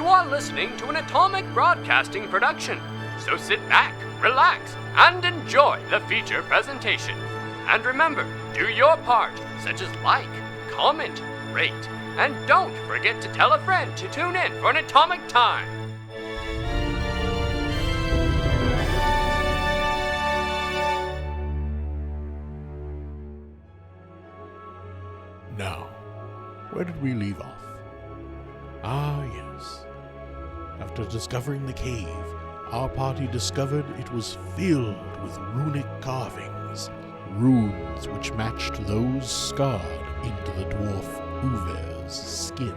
You are listening to an Atomic Broadcasting production, so sit back, relax, and enjoy the feature presentation. And remember, do your part, such as like, comment, rate, and don't forget to tell a friend to tune in for an Atomic Time. Now, where did we leave off? Ah, yes. After discovering the cave, our party discovered it was filled with runic carvings, runes which matched those scarred into the dwarf Uver's skin.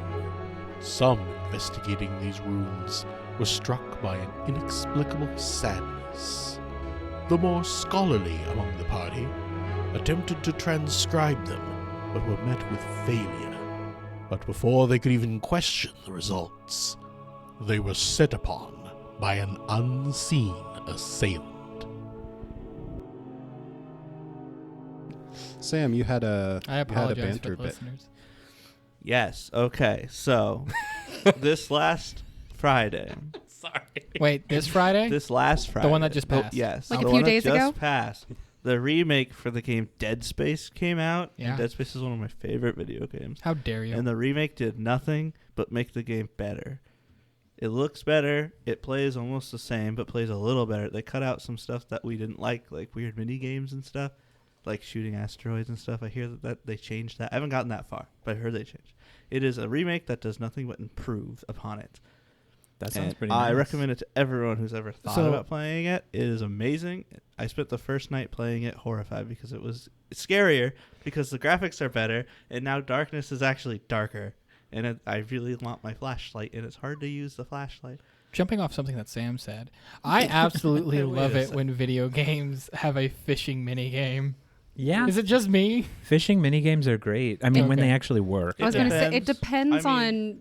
Some investigating these runes were struck by an inexplicable sadness. The more scholarly among the party attempted to transcribe them, but were met with failure. But before they could even question the results, they were set upon by an unseen assailant. Sam, you had a banter for the bit. listeners. Yes. Okay. So, this last Friday. Sorry. Wait, this Friday? This last Friday. The one that just passed. Yes. Like the a few one that days just ago? passed. The remake for the game Dead Space came out. Yeah. And Dead Space is one of my favorite video games. How dare you? And the remake did nothing but make the game better. It looks better. It plays almost the same, but plays a little better. They cut out some stuff that we didn't like weird mini games and stuff, like shooting asteroids and stuff. I hear that they changed that. I haven't gotten that far, but I heard they changed. It is a remake that does nothing but improve upon it. That sounds And pretty nice. I recommend it to everyone who's ever thought about playing it. It is amazing. I spent the first night playing it horrified because it's scarier because the graphics are better, and now darkness is actually darker. And I really want my flashlight, and it's hard to use the flashlight. Jumping off something that Sam said, I absolutely Wait love a it sec. when video games have a fishing mini game. Yeah. Is it just me? Fishing minigames are great. I mean, when Okay. they actually work. I was going to say, it Depends. depends I mean, on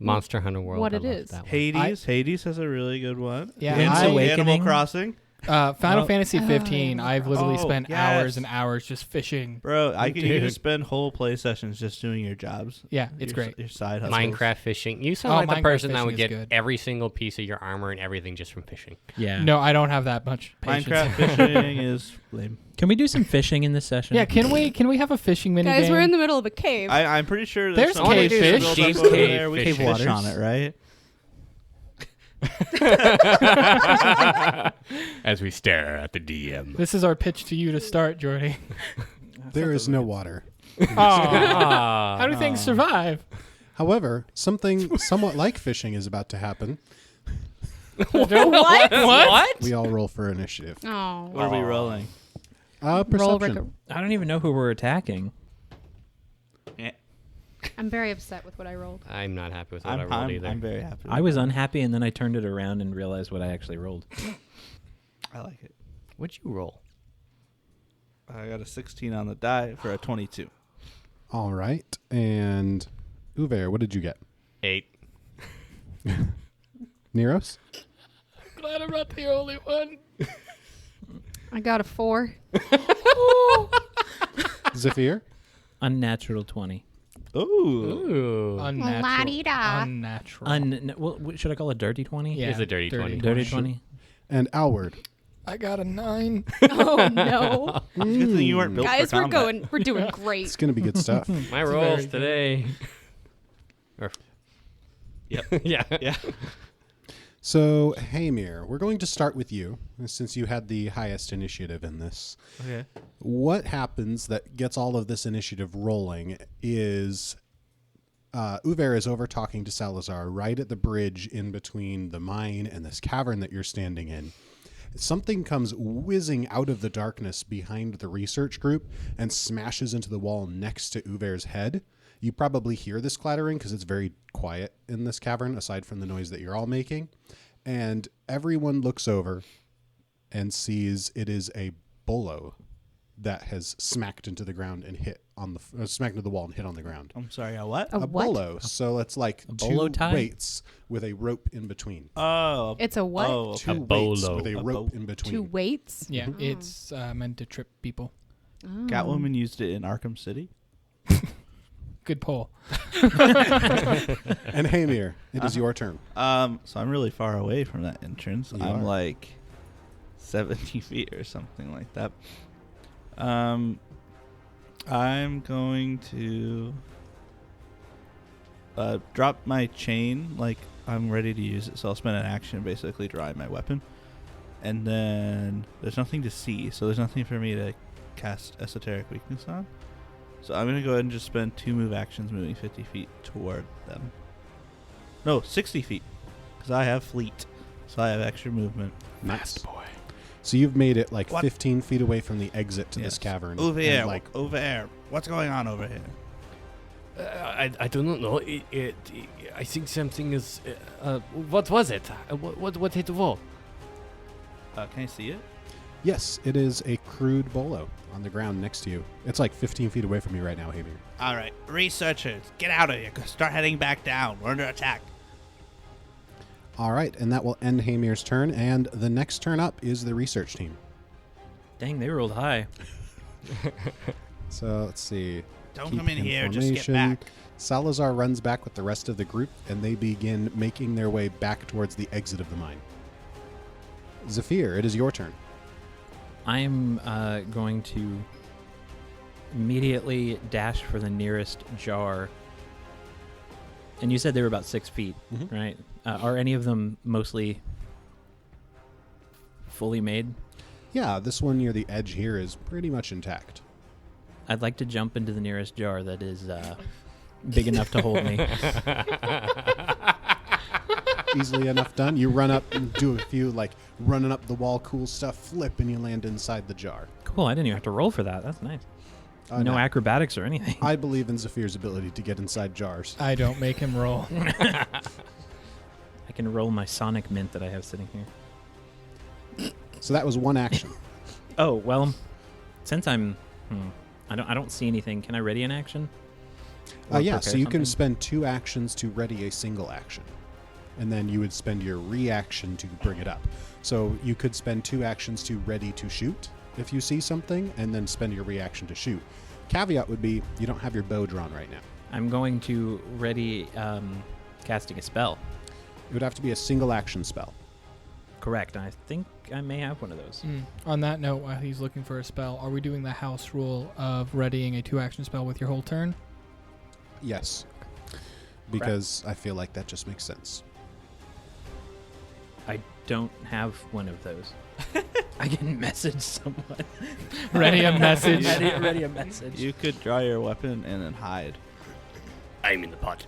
Monster Hunter World. what I it love is. that one. Hades has a really good one. Yeah, Link's I- Awakening. Animal Crossing. Final Oh. Fantasy 15, I've literally Oh, spent yes. hours and hours just fishing. Bro, you can Dude. spend whole play sessions just doing your jobs. Yeah, it's your, great. Your side hustles. Minecraft fishing. You sound Oh, like the Minecraft person that fishing would is get good. every single piece of your armor and everything just from fishing. Yeah. No, I don't have that much patience. Minecraft fishing is lame. Can we do some fishing in this session? Yeah, can we have a fishing mini Guys, game? we're in the middle of a cave. I'm pretty sure There's some cave places fish. built up Deep over cave there. We fish. can fish on Waters. it, right? As we stare at the DM. This is our pitch to you to start, Jordy. There is no water. How do things survive? However, something somewhat like fishing is about to happen. What? What? We all roll for initiative. Oh. What are we rolling? Roll Perception. I don't even know who we're attacking. I'm very upset with what I rolled. I'm not happy with what I rolled either. I'm very happy. I was unhappy, and then I turned it around and realized what I actually rolled. I like it. What'd you roll? I got a 16 on the die for a 22. All right. And Uver, what did you get? 8. Neros? Glad I'm not the only one. I got a 4. Zephyr? Unnatural 20. Ooh. Ooh. Unnatural. La-di-da. Unnatural. Should I call it dirty 20? Yeah, It's a dirty 20. Dirty 20. And Alward? I got a 9. Oh, no. Good thing you weren't built Guys, for combat. we're doing great. It's going to be good stuff. My It's rolls very good. today. Yep. Yeah. Yeah. So, Hamir, we're going to start with you, since you had the highest initiative in this. Okay. What happens that gets all of this initiative rolling is Uver is over talking to Salazar right at the bridge in between the mine and this cavern that you're standing in. Something comes whizzing out of the darkness behind the research group and smashes into the wall next to Uver's head. You probably hear this clattering because it's very quiet in this cavern, aside from the noise that you're all making. And everyone looks over and sees it is a bolo that has smacked into the ground and hit on the smacked into the wall and hit on the ground. I'm sorry, a what? A what? bolo. So it's like bolo two tie? weights with a rope in between. Oh. It's a what? Oh, Two A weights bolo. with a A rope bo- in between. 2 weights? Yeah, it's meant to trip people. Catwoman used it in Arkham City. Good pull. And Hamir, it is your turn. So I'm really far away from that entrance. You I'm are. like 70 feet or something like that. I'm going to drop my chain like I'm ready to use it. So I'll spend an action basically drawing my weapon. And then there's nothing to see, so there's nothing for me to cast Esoteric Weakness on. So I'm going to go ahead and just spend 2 move actions moving 50 feet toward them. No, 60 feet. Because I have fleet. So I have extra movement. Nice. So you've made it like What? 15 feet away from the exit to Yes. this cavern. Over and, here. like, Over here. What's going on over here? I do not know. I think something is. What was it? What hit the wall? Can I see it? yes, it is a crude bolo on the ground next to you. It's like 15 feet away from you right now, Hamir. All right. Researchers, get out of here. Start heading back down. We're under attack. All right, and that will end Hamir's turn. And the next turn up is the research team. Dang, they rolled high. So let's see. Don't Keep come in here. Just get formation. back. Salazar runs back with the rest of the group, and they begin making their way back towards the exit of the mine. Zephyr, it is your turn. I'm going to immediately dash for the nearest jar. And you said they were about 6 feet, Mhm. right? Are any of them mostly fully made? Yeah, this one near the edge here is pretty much intact. I'd like to jump into the nearest jar that is big enough to hold me. Easily enough done. You run up and do a few, like, running up the wall, cool stuff, flip, and you land inside the jar. Cool, I didn't even have to roll for that. That's nice. No Now, acrobatics or anything. I believe in Zephyr's ability to get inside jars. I don't make him roll. I can roll my sonic mint that I have sitting here. So that was one action. Oh, well, since I'm... I don't see anything. Can I ready an action? Or Yeah, prepare so you can something? spend 2 actions to ready a single action. And then you would spend your reaction to bring it up. So you could spend 2 actions to ready to shoot if you see something, and then spend your reaction to shoot. Caveat would be you don't have your bow drawn right now. I'm going to ready casting a spell. It would have to be a single action spell. Correct. I think I may have one of those. On that note, while he's looking for a spell, are we doing the house rule of readying a 2-action spell with your whole turn? Yes. Because I feel like that just makes sense. I don't have one of those. I can message someone. Ready a message. ready a message. You could draw your weapon and then hide. I'm in the pot.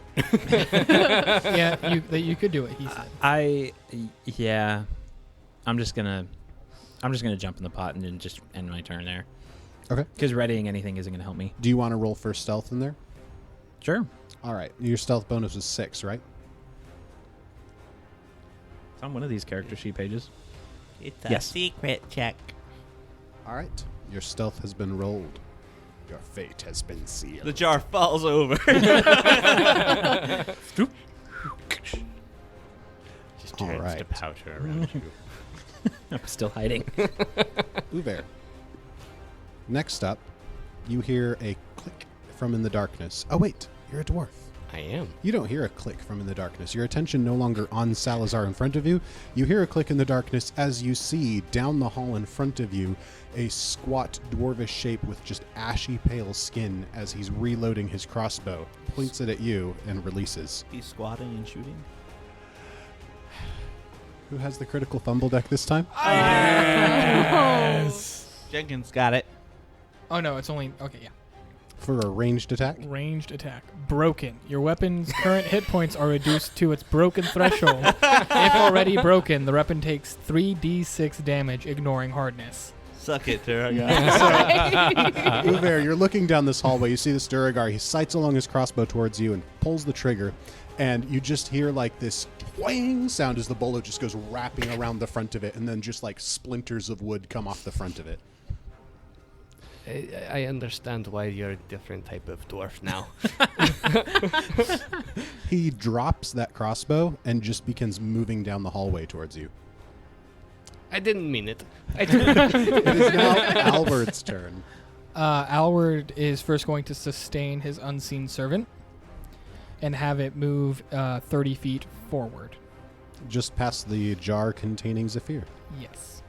Yeah, you could do it, he said. Yeah. I'm just gonna jump in the pot and then just end my turn there. Okay. Because readying anything isn't gonna help me. Do you want to roll for stealth in there? Sure. All right. Your stealth bonus is 6, right? It's on one of these character sheet pages. It's Yes. secret check. All right. Your stealth has been rolled. Your fate has been sealed. The jar falls over. Just All turns right. to powder around you. I'm still hiding. Uver. Next up, you hear a click from in the darkness. Oh, wait. You're a dwarf. I am. You don't hear a click from in the darkness. Your attention no longer on Salazar in front of you. You hear a click in the darkness as you see down the hall in front of you a squat dwarvish shape with just ashy pale skin as he's reloading his crossbow, points it at you, and releases. He's squatting and shooting. Who has the critical fumble deck this time? Jenkins got it. Oh, no, it's only... Okay, yeah. For a ranged attack? Ranged attack. Broken. Your weapon's current hit points are reduced to its broken threshold. If already broken, the weapon takes 3d6 damage, ignoring hardness. Suck it, Duergar. Uver, you're looking down this hallway. You see this Duergar. He sights along his crossbow towards you and pulls the trigger. And you just hear like this twang sound as the bullet just goes wrapping around the front of it. And then just like splinters of wood come off the front of it. I understand why you're a different type of dwarf now. He drops that crossbow and just begins moving down the hallway towards you. I didn't mean it. It is now Albert's turn. Alward is first going to sustain his unseen servant and have it move 30 feet forward. Just past the jar containing Zephyr. Yes.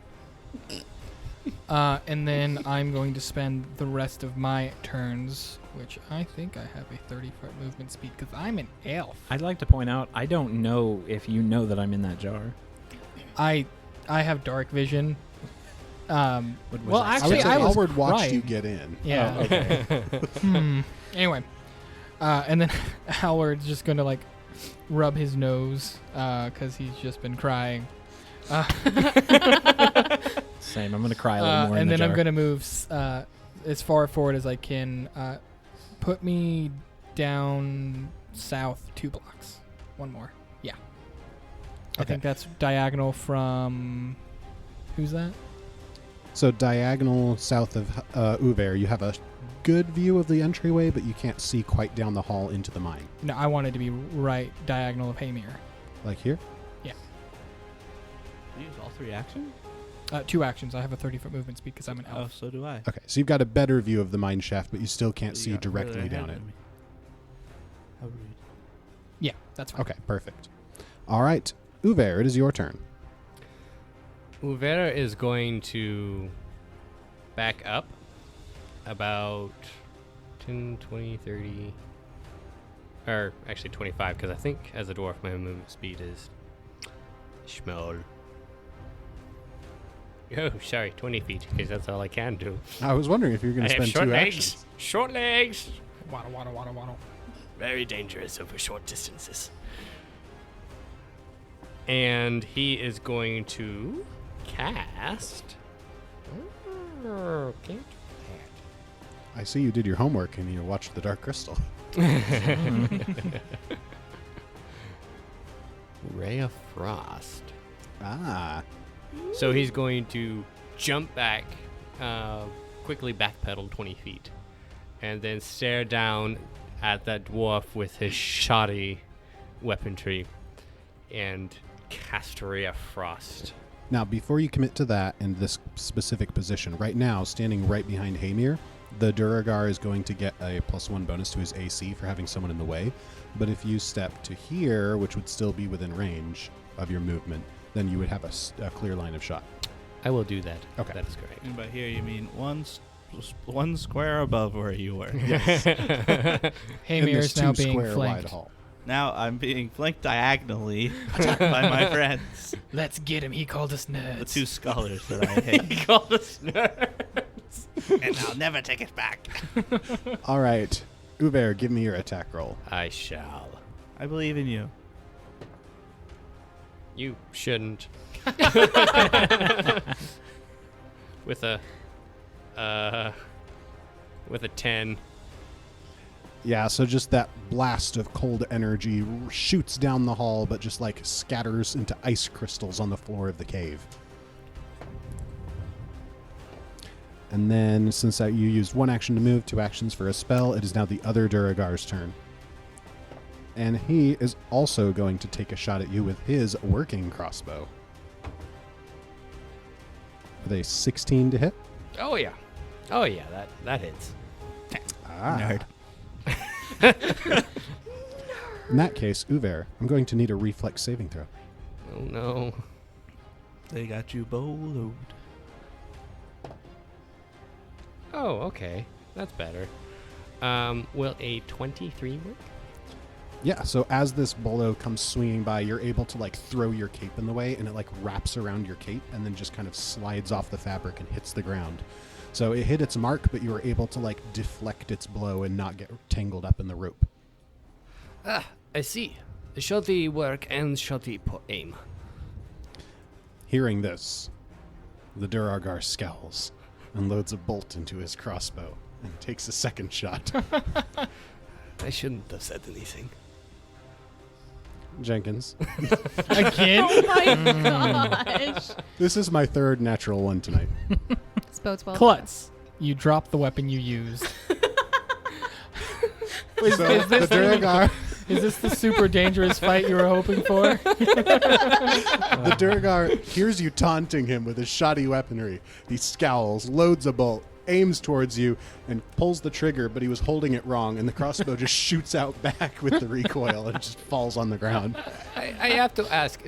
And then I'm going to spend the rest of my turns, which I think I have a 30-foot movement speed because I'm an elf. I'd like to point out, I don't know if you know that I'm in that jar. I have dark vision. Well, I actually, would say I was Alward watched right. you get in. Yeah. Oh, okay. Anyway, and then Alward's just going to like rub his nose because he's just been crying. Same. I'm going to cry a little more in And the then jar. I'm going to move as far forward as I can. Put me down south 2 blocks. One more. Yeah. I Okay. think that's diagonal from... Who's that? So diagonal south of Uver, you have a good view of the entryway, but you can't see quite down the hall into the mine. No, I wanted to be right diagonal of Hamir. Like here? You use all 3 actions? 2 actions. I have a 30-foot movement speed because I'm an Oh, elf. so do I. Okay, so you've got a better view of the mine shaft, but you still can't You see got further directly ahead down it. than me. How rude. Yeah, that's fine. Okay, perfect. All right, Uver, it is your turn. Uvera is going to back up about 10, 20, 30, or actually 25, because I think as a dwarf my movement speed is small. Oh, sorry, 20 feet, because that's all I can do. I was wondering if you were going I to have spend short 2 legs. actions. Short legs. Waddle, waddle, waddle, waddle. Very dangerous over short distances. And he is going to cast. Oh, can't do I see you did your homework and you watched The Dark Crystal. Ray of Frost. Ah. So he's going to jump back, quickly backpedal 20 feet, and then stare down at that dwarf with his shoddy weaponry and cast Ray of Frost. Now, before you commit to that in this specific position, right now, standing right behind Hamir, the Duergar is going to get a +1 bonus to his AC for having someone in the way. But if you step to here, which would still be within range of your movement, then you would have a clear line of shot. I will do that. Okay. That is correct. And by here you mean one square above where you were. Yes. Hamir In this is now 2 being square wide flanked. hall. Now I'm being flanked diagonally by my friends, Let's get him. He called us nerds. the 2 scholars that I hate. Called us nerds. And I'll never take it back. All right. Uber, give me your attack roll. I shall. I believe in you. You shouldn't. With a 10. Yeah, so just that blast of cold energy shoots down the hall, but just like scatters into ice crystals on the floor of the cave. And then, since you used 1 action to move, 2 actions for a spell, it is now the other Duergar's turn. And he is also going to take a shot at you with his working crossbow. With a 16 to hit. Oh yeah. Oh yeah, that hits. Nerd. In that case, Uver, I'm going to need a reflex saving throw. Oh no. They got you bowled. Oh, okay. That's better. Will a 23 work? Yeah, so as this bolo comes swinging by, you're able to like throw your cape in the way, and it like wraps around your cape and then just kind of slides off the fabric and hits the ground. So it hit its mark, but you were able to like deflect its blow and not get tangled up in the rope. Ah, I see. Shoddy work and shoddy aim. Hearing this, the Duergar scowls and loads a bolt into his crossbow and takes a second shot. I shouldn't have said anything. Jenkins, Again? Oh my gosh. this is my 3rd natural one tonight. This bodes well. Klutz. You dropped the weapon you used. Is, So is the this Duergar, is this the super dangerous fight you were hoping for? the Duergar hears you taunting him with his shoddy weaponry. He scowls, loads a bolt, aims towards you and pulls the trigger, but he was holding it wrong, and the crossbow just shoots out back with the recoil and just falls on the ground. I have to ask,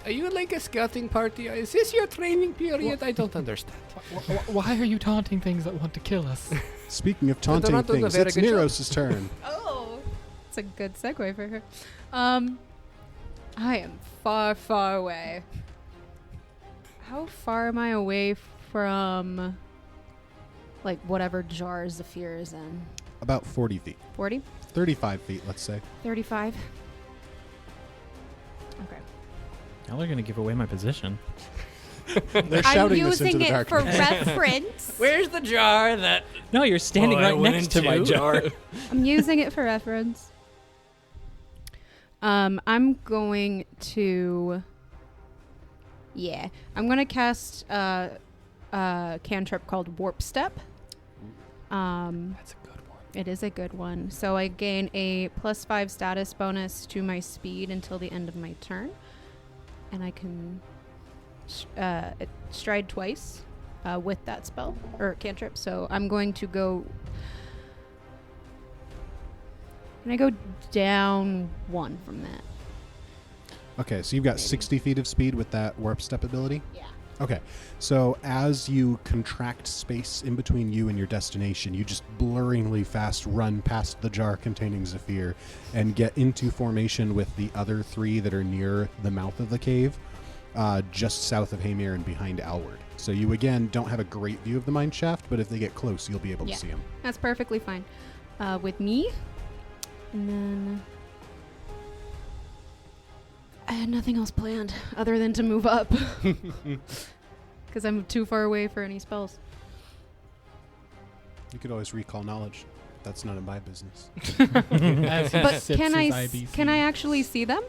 are you like a scouting party? Is this your training period? I don't understand. Why are you taunting things that want to kill us? Speaking of They're taunting not doing a things, very it's good job. Neros' turn. Oh, it's a good segue for her. I am far, far away. How far am I away from, like, whatever jar Zephyr is in? About 40 feet. 40? 35 feet, let's say. 35? Okay. Y'all are gonna give away my position. They're I'm shouting this into using the it for darkness. reference. Where's the jar that No, you're standing right next to my jar. I'm using it for reference. I'm going to... Yeah. I'm going to cast a cantrip called Warp Step. That's a good one. It is a good one. So I gain a +5 status bonus to my speed until the end of my turn. And I can stride twice with that spell, or cantrip. So I'm going to go... Can I go down 1 from that? Okay, so you've got 60 feet of speed with that warp step ability? Yeah. Okay, so as you contract space in between you and your destination, you just blurringly fast run past the jar containing Zephyr and get into formation with the other 3 that are near the mouth of the cave, just south of Hamir and behind Alward. So you, again, don't have a great view of the mine shaft, but if they get close, you'll be able to see them. That's perfectly fine. With me. And then... I had nothing else planned other than to move up. Because I'm too far away for any spells. You could always recall knowledge. That's none of my business. As he But sips can his I IBC. can I actually see them?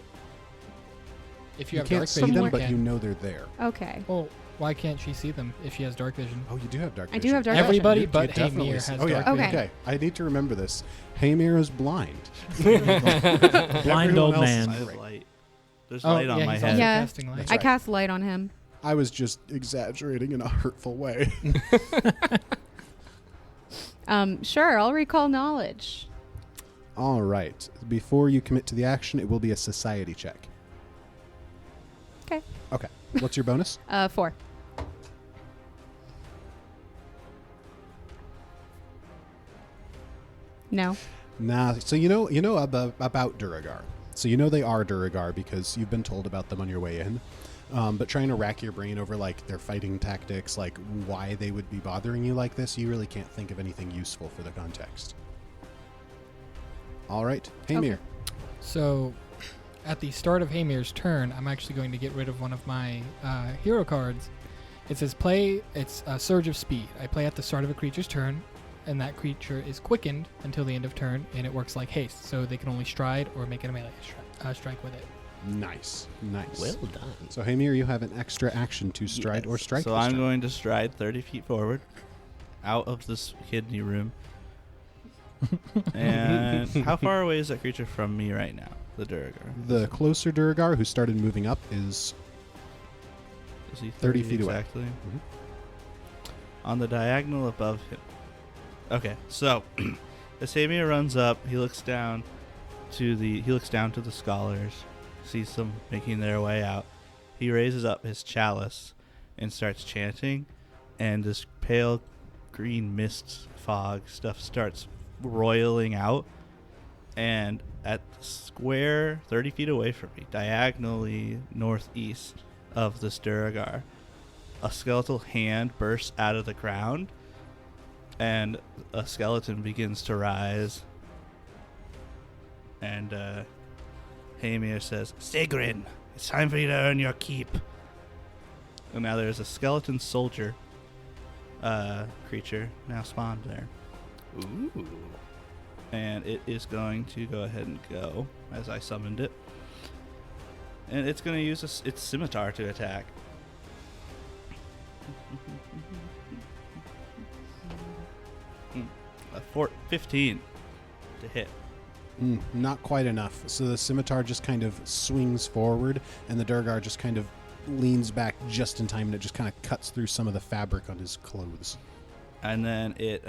If You you have can't dark see vision, them, you but can. you know they're there. Okay. Well, why can't she see them if she has dark vision? Oh, you do have dark I vision. do have dark Everybody You but definitely Hamir see- has Oh, yeah. dark Okay. vision. Okay, I need to remember this. Hamir is blind. Blind Everyone old else man. I is have great. light. There's Oh, light on yeah, my he's head. also Yeah. casting light. That's I right. cast light on him. I was just exaggerating in a hurtful way. Sure, I'll recall knowledge. All right. Before you commit to the action, it will be a society check. Okay. Okay. What's your bonus? 4. No. Nah. So you know about Duergar. So you know they are Duergar because you've been told about them on your way in. But trying to rack your brain over like their fighting tactics, like why they would be bothering you like this, you really can't think of anything useful for the context. All right, Hamir. Okay. So, at the start of Hamir's turn, I'm actually going to get rid of one of my hero cards. It says play, it's a Surge of Speed. I play at the start of a creature's turn, and that creature is quickened until the end of turn, and it works like haste, so they can only stride or make a melee strike with it. Nice. Well done. So Hamir, you have an extra action to stride or Yes. strike. So this I'm turn. going to stride 30 feet forward, out of this kidney room. And how far away is that creature from me right now? The Duergar. The closer Duergar, who started moving up, is Is he 30 feet away. exactly? Mhm. On the diagonal above him. Okay, so as Hamir runs up, he looks down to the scholars, sees them making their way out. He raises up his chalice and starts chanting, and this pale green mist fog stuff starts roiling out, and at the square 30 feet away from me, diagonally northeast of this Duergar, a skeletal hand bursts out of the ground, and a skeleton begins to rise. And Hamir says, "Sigrin, it's time for you to earn your keep." And now there's a skeleton soldier creature now spawned there. Ooh. And it is going to go ahead and go as I summoned it. And it's going to use its scimitar to attack. 15 to hit. Not quite enough. So the scimitar just kind of swings forward, and the Duergar just kind of leans back just in time, and it just kind of cuts through some of the fabric on his clothes. and then it,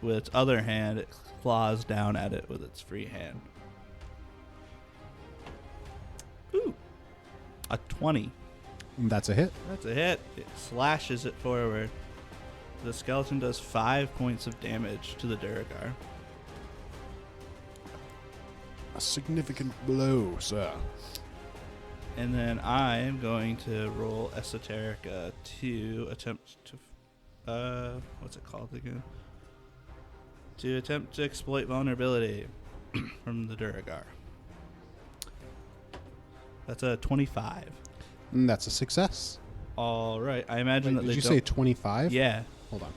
with its other hand, it claws down at it with its free hand. Ooh, a 20. That's a hit. That's a hit. It slashes it forward. The skeleton does 5 points of damage to the Duergar. A significant blow, sir. And then I am going to roll Esoterica to attempt to, what's it called again? To attempt to exploit vulnerability from the Duergar. That's a 25. And that's a success. All right. I imagine Wait, that did they you don't- say 25? Yeah. Hold on.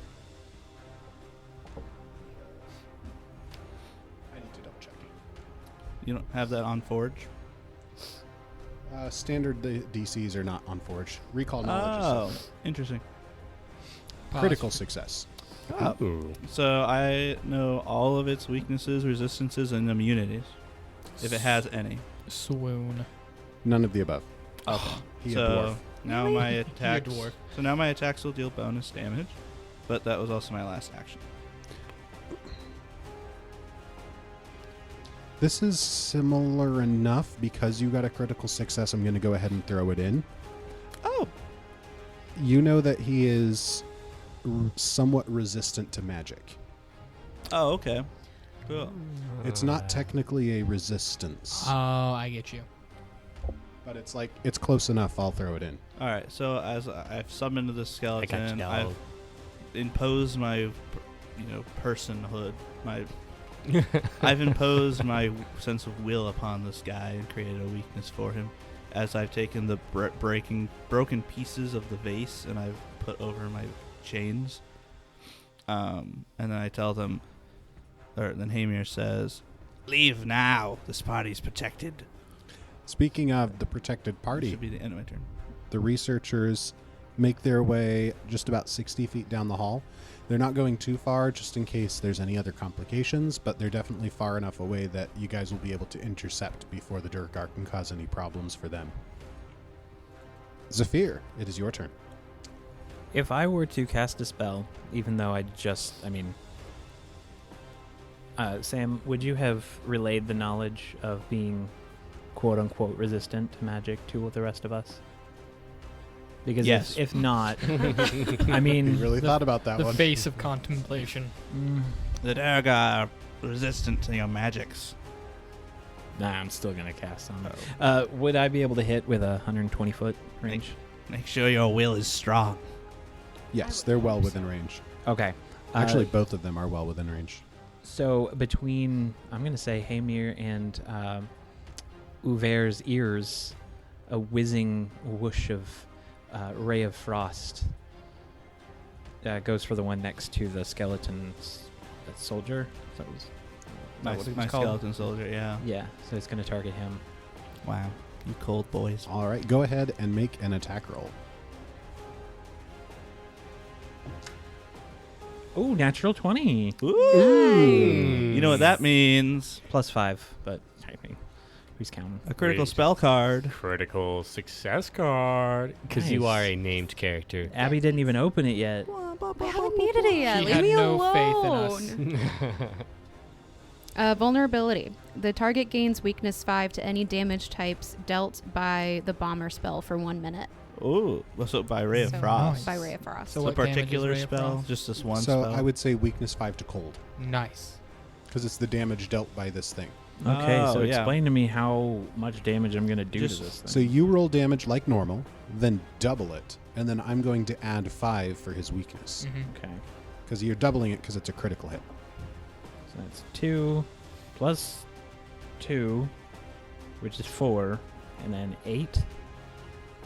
I need to double check. You don't have that on Forge? Standard DCs are not on Forge. Recall knowledge Oh, is interesting. critical success. Ooh. So I know all of its weaknesses, resistances, and immunities, if it has any. Swoon. None of the above. Okay. He a So dwarf. now my attacks. dwarf. So now my attacks will deal bonus damage, but that was also my last action. This is similar enough because you got a critical success. I'm going to go ahead and throw it in. Oh. You know that he is somewhat resistant to magic. Oh, okay. Cool. It's not technically a resistance, Oh, I get you. but it's like it's close enough. I'll throw it in. All right. So as I've summoned the skeleton, you. I've imposed my, personhood. I've imposed my sense of will upon this guy and created a weakness for him. As I've taken the broken pieces of the vase and I've put over my chains. And then I tell them, or then Hamir says, "Leave now. This party's protected." Speaking of the protected This party, should be the end of my turn. the researchers make their way just about 60 feet down the hall. They're not going too far just in case there's any other complications, but they're definitely far enough away that you guys will be able to intercept before the Duergar can cause any problems for them. Zephyr, it is your turn. If I were to cast a spell, even though Sam, would you have relayed the knowledge of being quote-unquote resistant to magic to the rest of us? Because Yes. if not, I You mean, really thought about that The one. face of contemplation. The Duergar are resistant to your magics. nah, I'm still gonna cast on. Oh. Would I be able to hit with a 120-foot range? Make sure your will is strong. Yes, they're well within range. Okay. Actually, both of them are well within range. So between, I'm going to say Hamir and Uver's ears, a whizzing whoosh of ray of frost goes for the one next to the skeleton soldier. So it was, My, what it was my called? skeleton soldier, yeah. Yeah, so it's going to target him. Wow. You cold boys. All right, go ahead and make an attack roll. Ooh, natural 20. Ooh. You know what that means. Plus 5, but I mean, who's counting? A critical Great. spell card. Critical success card. Because you Nice. are a named character. Abby didn't even open it yet. I haven't needed it yet. She Leave had me no alone. faith in us. Vulnerability. The target gains weakness 5 to any damage types dealt by the bomber spell for 1 minute. Ooh. So by Ray of So- Frost. By Ray of Frost. So It's a what damage is particular Ray of spell? Frost? Just this one So spell? I would say weakness 5 to cold, Nice. because it's the damage dealt by this thing. Okay, Oh, so yeah. explain to me how much damage I'm going to do Just- to this thing. So you roll damage like normal, then double it, and then I'm going to add 5 for his weakness. Mm-hmm. Okay, Because you're doubling it because it's a critical hit. so that's 2 plus 2, which is 4, and then 8,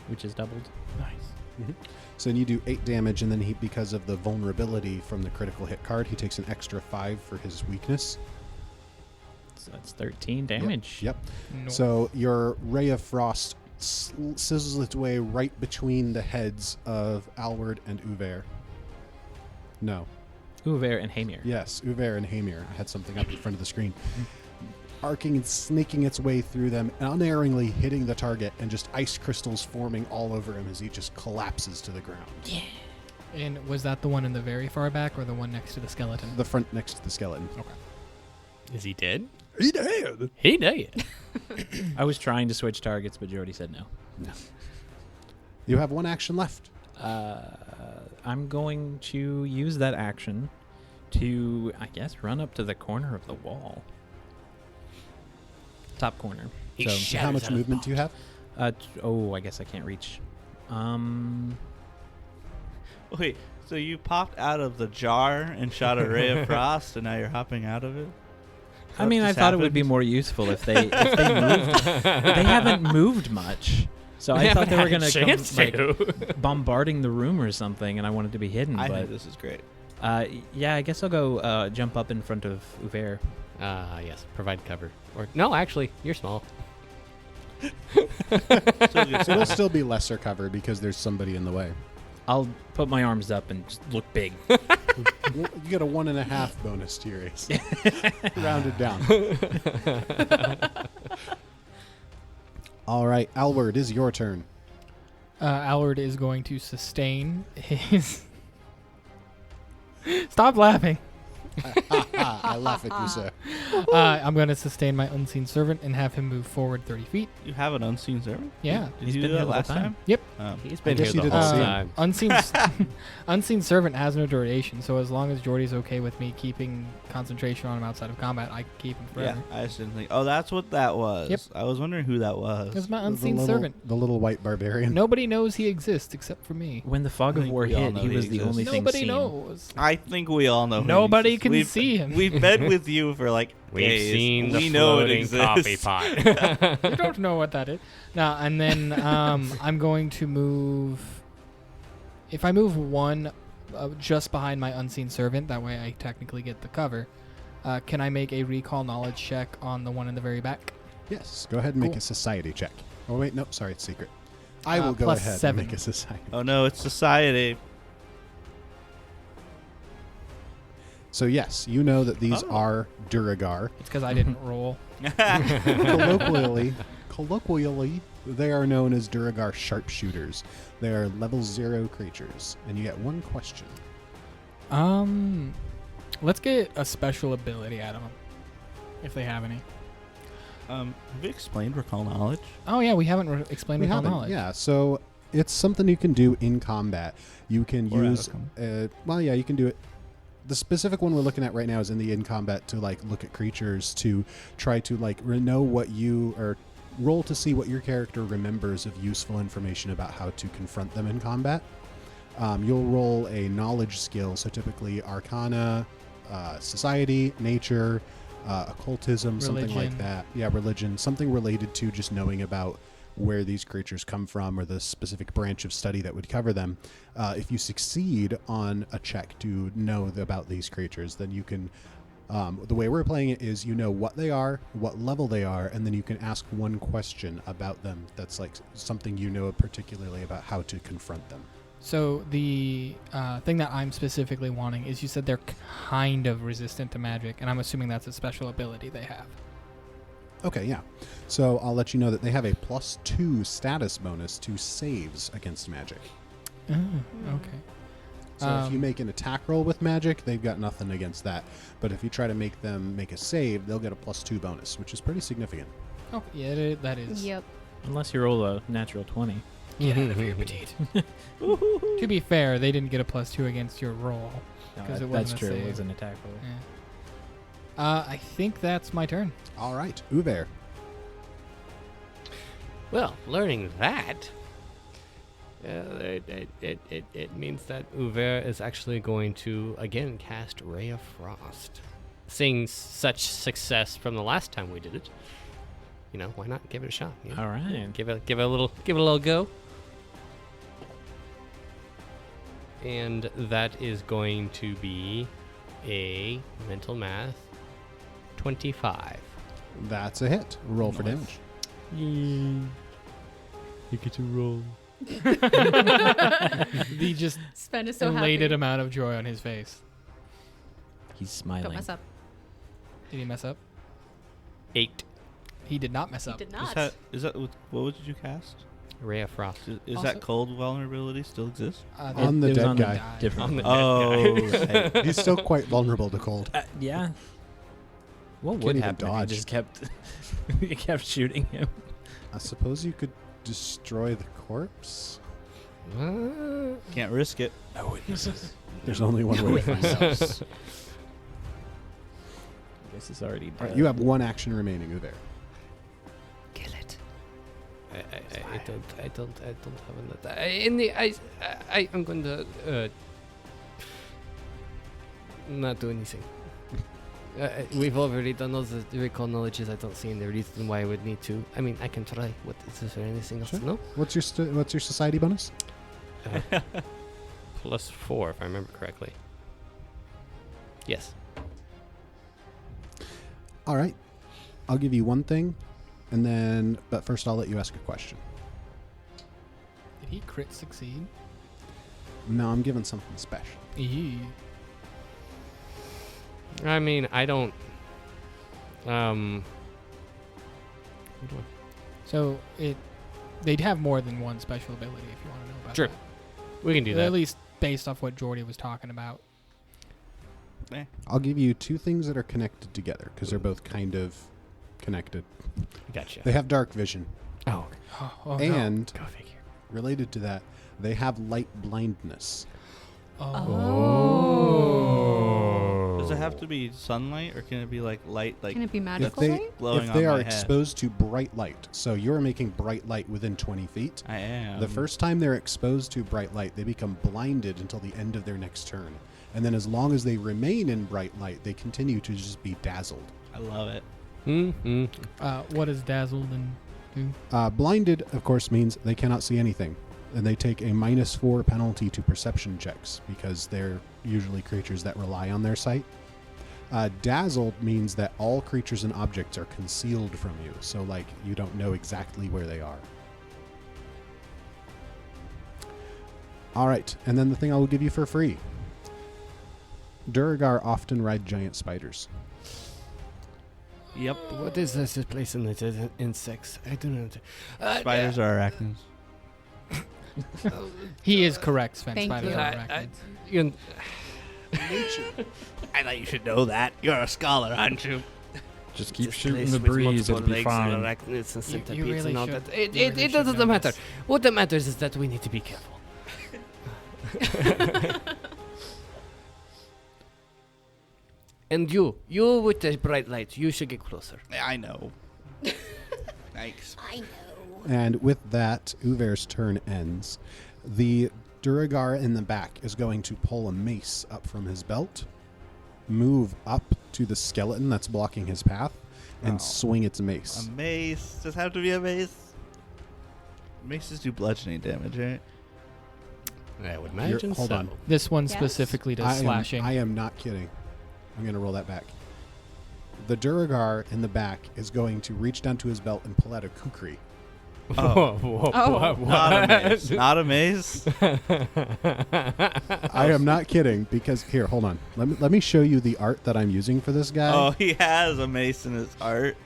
which is doubled. Nice. So then you do 8 damage, and then he, because of the vulnerability from the critical hit card, he takes an extra 5 for his weakness. So that's 13 damage. Yep. No. So your Ray of Frost sizzles its way right between the heads of Alward and Uver. No. Uver and Hamir. Yes, Uver and Hamir. I had something up in front of the screen. Arcing and snaking its way through them, unerringly hitting the target, and just ice crystals forming all over him as he just collapses to the ground. And was that the one in the very far back or the one next to the skeleton? The front next to the skeleton. Is he dead? He did. He did. I was trying to switch targets, but Jordy said no. You have one action left. I'm going to use that action to, I guess, run up to the corner of the wall. Top corner. He So, shatters How much out of movement do you have? I guess I can't reach. Wait, so you popped out of the jar and shot a ray of frost, and now you're hopping out of it? I mean, I thought it would be more useful if they moved. They haven't moved much. So I thought they were going to come like bombarding the room or something, and I wanted to be hidden. I but think this is great. yeah, I guess I'll go jump up in front of Uver. Yes, provide cover. Or no, actually, you're small. It'll still be lesser cover because there's somebody in the way. I'll put my arms up and just look big. You get a 1.5 bonus to your AC. Rounded down. All right, Alward, is your turn. Allard is going to sustain his... Stop laughing. I laugh at you, sir. I'm going to sustain my unseen servant and have him move forward 30 feet. You have an unseen servant? Yeah. Did He's you been do here that the whole last time. time? Yep. He's been guess here you the didn't whole see him. time. Unseen servant has no duration, so as long as Jordy's okay with me keeping concentration on him outside of combat, I can keep him Yeah, forever. I just didn't think. Oh, that's what that was. Yep. I was wondering who that It's was. my unseen servant. The little white barbarian. Nobody knows he exists except for me. When the fog I of think war we all hit, know he he was the exists. only thing Nobody seen. knows. I think we all know. who he Nobody exists. can We've- see him. We've been with you for like We've days. seen the we know it floating coffee exists. pot. You don't know what that is. No, and then I'm going to move. If I move one just behind my unseen servant, that way I technically get the cover. Can I make a recall knowledge check on the one in the very back? Yes, go ahead and make Cool. a society check. Oh, wait, no, sorry, it's secret. I will go plus ahead 7. and make a society. Oh no, it's society. So, yes, you know that these Oh. are Duergar. It's because I didn't roll. Colloquially, they are known as Duergar sharpshooters. They are level 0 creatures, and you get one question. Let's get a special ability out of them, if they have any. Have we explained recall knowledge? Oh yeah, we haven't explained We recall haven't, knowledge. yeah, so it's something you can do in combat. You can Or out of use, you can do it. The specific one we're looking at right now is in the in combat to like look at creatures to try to like know what you or roll to see what your character remembers of useful information about how to confront them in combat. You'll roll a knowledge skill, so typically Arcana, Society, Nature, Occultism, something like Religion. that. Yeah, religion, something related to just knowing about where these creatures come from or the specific branch of study that would cover them. If you succeed on a check to know about these creatures, then you can, the way we're playing it is you know what they are, what level they are, and then you can ask one question about them that's like something you know particularly about how to confront them. So the thing that I'm specifically wanting is you said they're kind of resistant to magic, and I'm assuming that's a special ability they have. Okay, yeah. So I'll let you know that they have a +2 status bonus to saves against magic. Oh, okay. So if you make an attack roll with magic, they've got nothing against that. But if you try to make them make a save, they'll get a +2 bonus, which is pretty significant. Oh, yeah, that is. Yep. Unless you roll a natural 20. Get out of here, petite. To be fair, they didn't get a +2 against your roll. No, 'Cause it that's wasn't a true. It save. was an attack roll. Yeah. I think that's my turn. All right, Uber. Well, learning that, it means that Uver is actually going to again cast Ray of Frost. Seeing such success from the last time we did it, why not give it a shot? You know? All right. Give it a little go. And that is going to be a mental math 25. That's a hit. Roll for Nice. damage. You get to roll. The just Sven is so elated happy. amount of joy on his face. He's smiling. Don't mess up. Did he mess up? 8. He did not mess up. He did not. Is that what did you cast? Ray of Frost. Is Also- that cold vulnerability still exist? On the It was dead on guy. the different. On the Oh, right. He's still quite vulnerable to cold. Yeah. What Can't would even happen dodge. if you just kept you kept shooting him? I suppose you could destroy the corpse. Can't risk it. No witnesses. There's only one way to find out. Guess it's already All dead. right, you have one action remaining, Uber. Kill it. I don't have enough. In the I'm going to not do anything. We've already done all the recall knowledges. I don't see any reason why I would need to. I mean, I can try. What is there anything else? Sure. No. What's your society bonus? +4, if I remember correctly. Yes. All right. I'll give you one thing, and then, but first I'll let you ask a question. Did he crit succeed? No, I'm giving something special. Eee. I mean, I don't. What do So they'd have more than one special ability if you want to know about Sure. that. we can do At that. least based off what Jordy was talking about. I'll give you two things that are connected together because they're both kind of connected. Gotcha. They have dark vision, Oh, Oh, no. and go figure. related to that, they have light blindness. Does it have to be sunlight, or can it be like light, like Can it be If magical they, light? glowing if they on are my head? exposed to bright light, so you're making bright light within 20 feet, I am. the first time they're exposed to bright light, they become blinded until the end of their next turn. And then as long as they remain in bright light, they continue to just be dazzled. I love it. Mm-hmm. What does dazzled and do? Blinded, of course, means they cannot see anything. And they take a -4 penalty to perception checks because they're usually creatures that rely on their sight. Dazzled means that all creatures and objects are concealed from you. So, like, you don't know exactly where they are. All right. And then the thing I will give you for free. Duergar often ride giant spiders. Yep. What is this place in the insects? I don't know. Spiders are arachnids. He is correct, Sven. Thank Spiders you. are I arachnids. thought you should know that. You're a scholar, aren't you? Just keep This shooting place the with breeze, it'll multiple be legs and fine. arachnids and You centipedes really and all should- that. you really It should doesn't know matter. this. What that matters is that we need to be careful. And you with the bright light, you should get closer. I know. Thanks. And with that, Uver's turn ends. The Duergar in the back is going to pull a mace up from his belt, move up to the skeleton that's blocking his path, and Wow. swing its mace. A mace. Does it have to be a mace? Maces do bludgeoning damage, right? I would You're- imagine hold so. on. This one Yes. specifically does slashing. I am not kidding. I'm going to roll that back. The Duergar in the back is going to reach down to his belt and pull out a kukri. Oh. Oh. Not a mace. Not a mace. I am not kidding because here, hold on. Let me show you the art that I'm using for this guy. Oh, he has a mace in his art,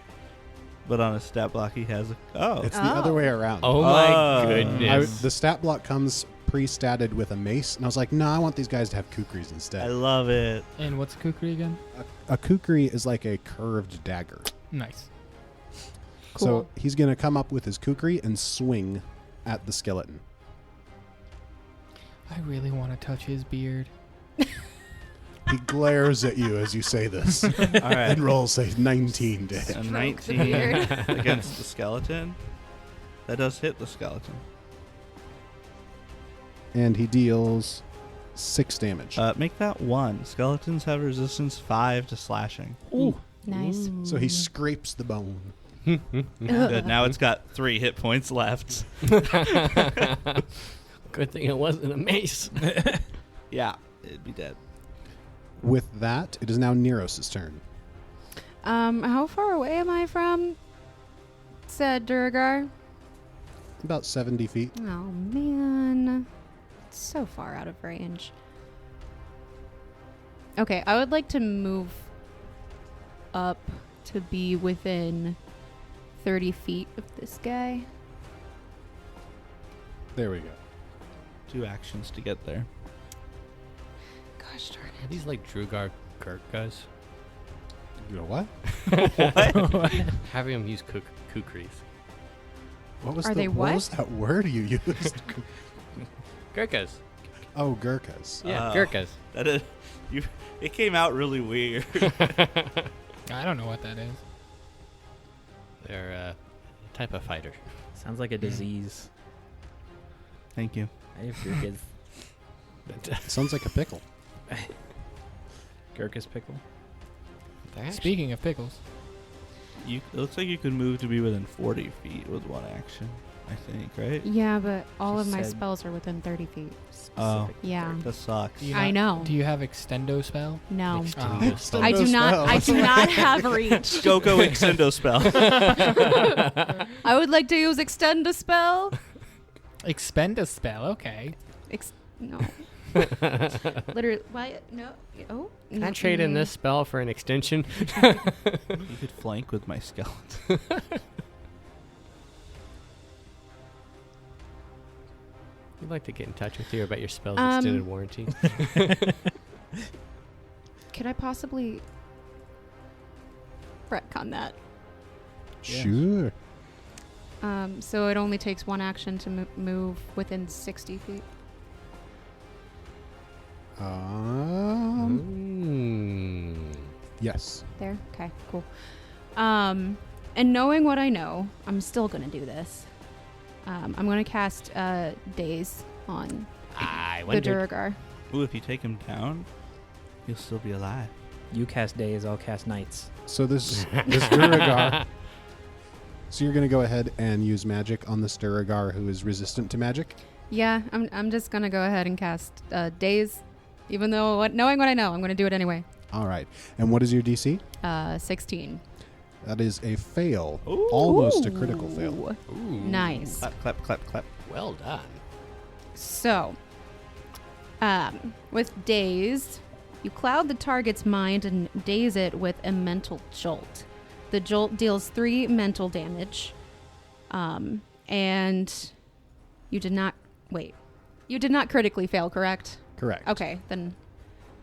but on a stat block he has a. Oh. It's the other way around. Oh my Oh. goodness. The stat block comes pre-statted with a mace, and I was like, no, I want these guys to have kukris I instead. love it. And what's kukri again? A kukri is like a curved dagger. Nice. So Cool. he's going to come up with his kukri and swing at the skeleton. I really want to touch his beard. He glares at you as you say this All right. and rolls a 19 to hit. A the 19 beard. against the skeleton. That does hit the skeleton. And he deals 6 damage. Make that 1. Skeletons have resistance 5 to slashing. Nice. So he scrapes the bone. Good. Now it's got 3 hit points left. Good thing it wasn't a mace. Yeah, it'd be dead. With that, it is now Neros' turn. How far away am I from said Duergar? About 70 feet. Oh man, it's so far out of range. Okay, I would like to move up to be within 30 feet of this guy. There we go. 2 actions to get there. Gosh darn Are these like Duergar Gurkhas? You know what? Having them use kukris. What was Are the, they what what? was that word you used? Gurkhas. Oh, Gurkhas. Yeah, Oh. Gurkhas. That is, it came out really weird. I don't know what that is. They're a type of fighter. Sounds like a disease. Thank you. I have Gurkhas. Sounds like a pickle. Gurkhas pickle. Speaking of pickles, It looks like you can move to be within 40 feet with 1 action, I think, right? Yeah, but all Just of my said- spells are within 30 feet. Oh, Yeah. that sucks. Do you I not- know. do you have extendo spell? No. Extendo I do not. I do not have reach. Go extendo spell. I would like to use extend a spell. Expend a spell. Okay. No. Literally. Why? No. Oh. Can I trade in this spell for an extension? You could flank with my skeleton. We'd like to get in touch with you about your spell's Um, extended warranty. Could I possibly retcon that? Yes. Sure. So it only takes 1 action to move within 60 feet. Yes. There. Okay. Cool. And knowing what I know, I'm still gonna do this. I'm gonna cast Daze on I the wondered. Duergar. Ooh, if you take him down, he'll still be alive. You cast days, I'll cast nights. So this Duergar. So you're going to go ahead and use magic on this Duergar who is resistant to magic? Yeah, I'm just gonna go ahead and cast Daze, even though knowing what I know, I'm gonna do it anyway. All right. And what is your DC? 16. That is a fail. Ooh. Almost a critical fail. Ooh. Nice. Clap, clap, clap, clap. Well done. So, with Daze, you cloud the target's mind and daze it with a mental jolt. The jolt deals 3 mental damage. And you did not critically fail, correct? Correct. Okay, then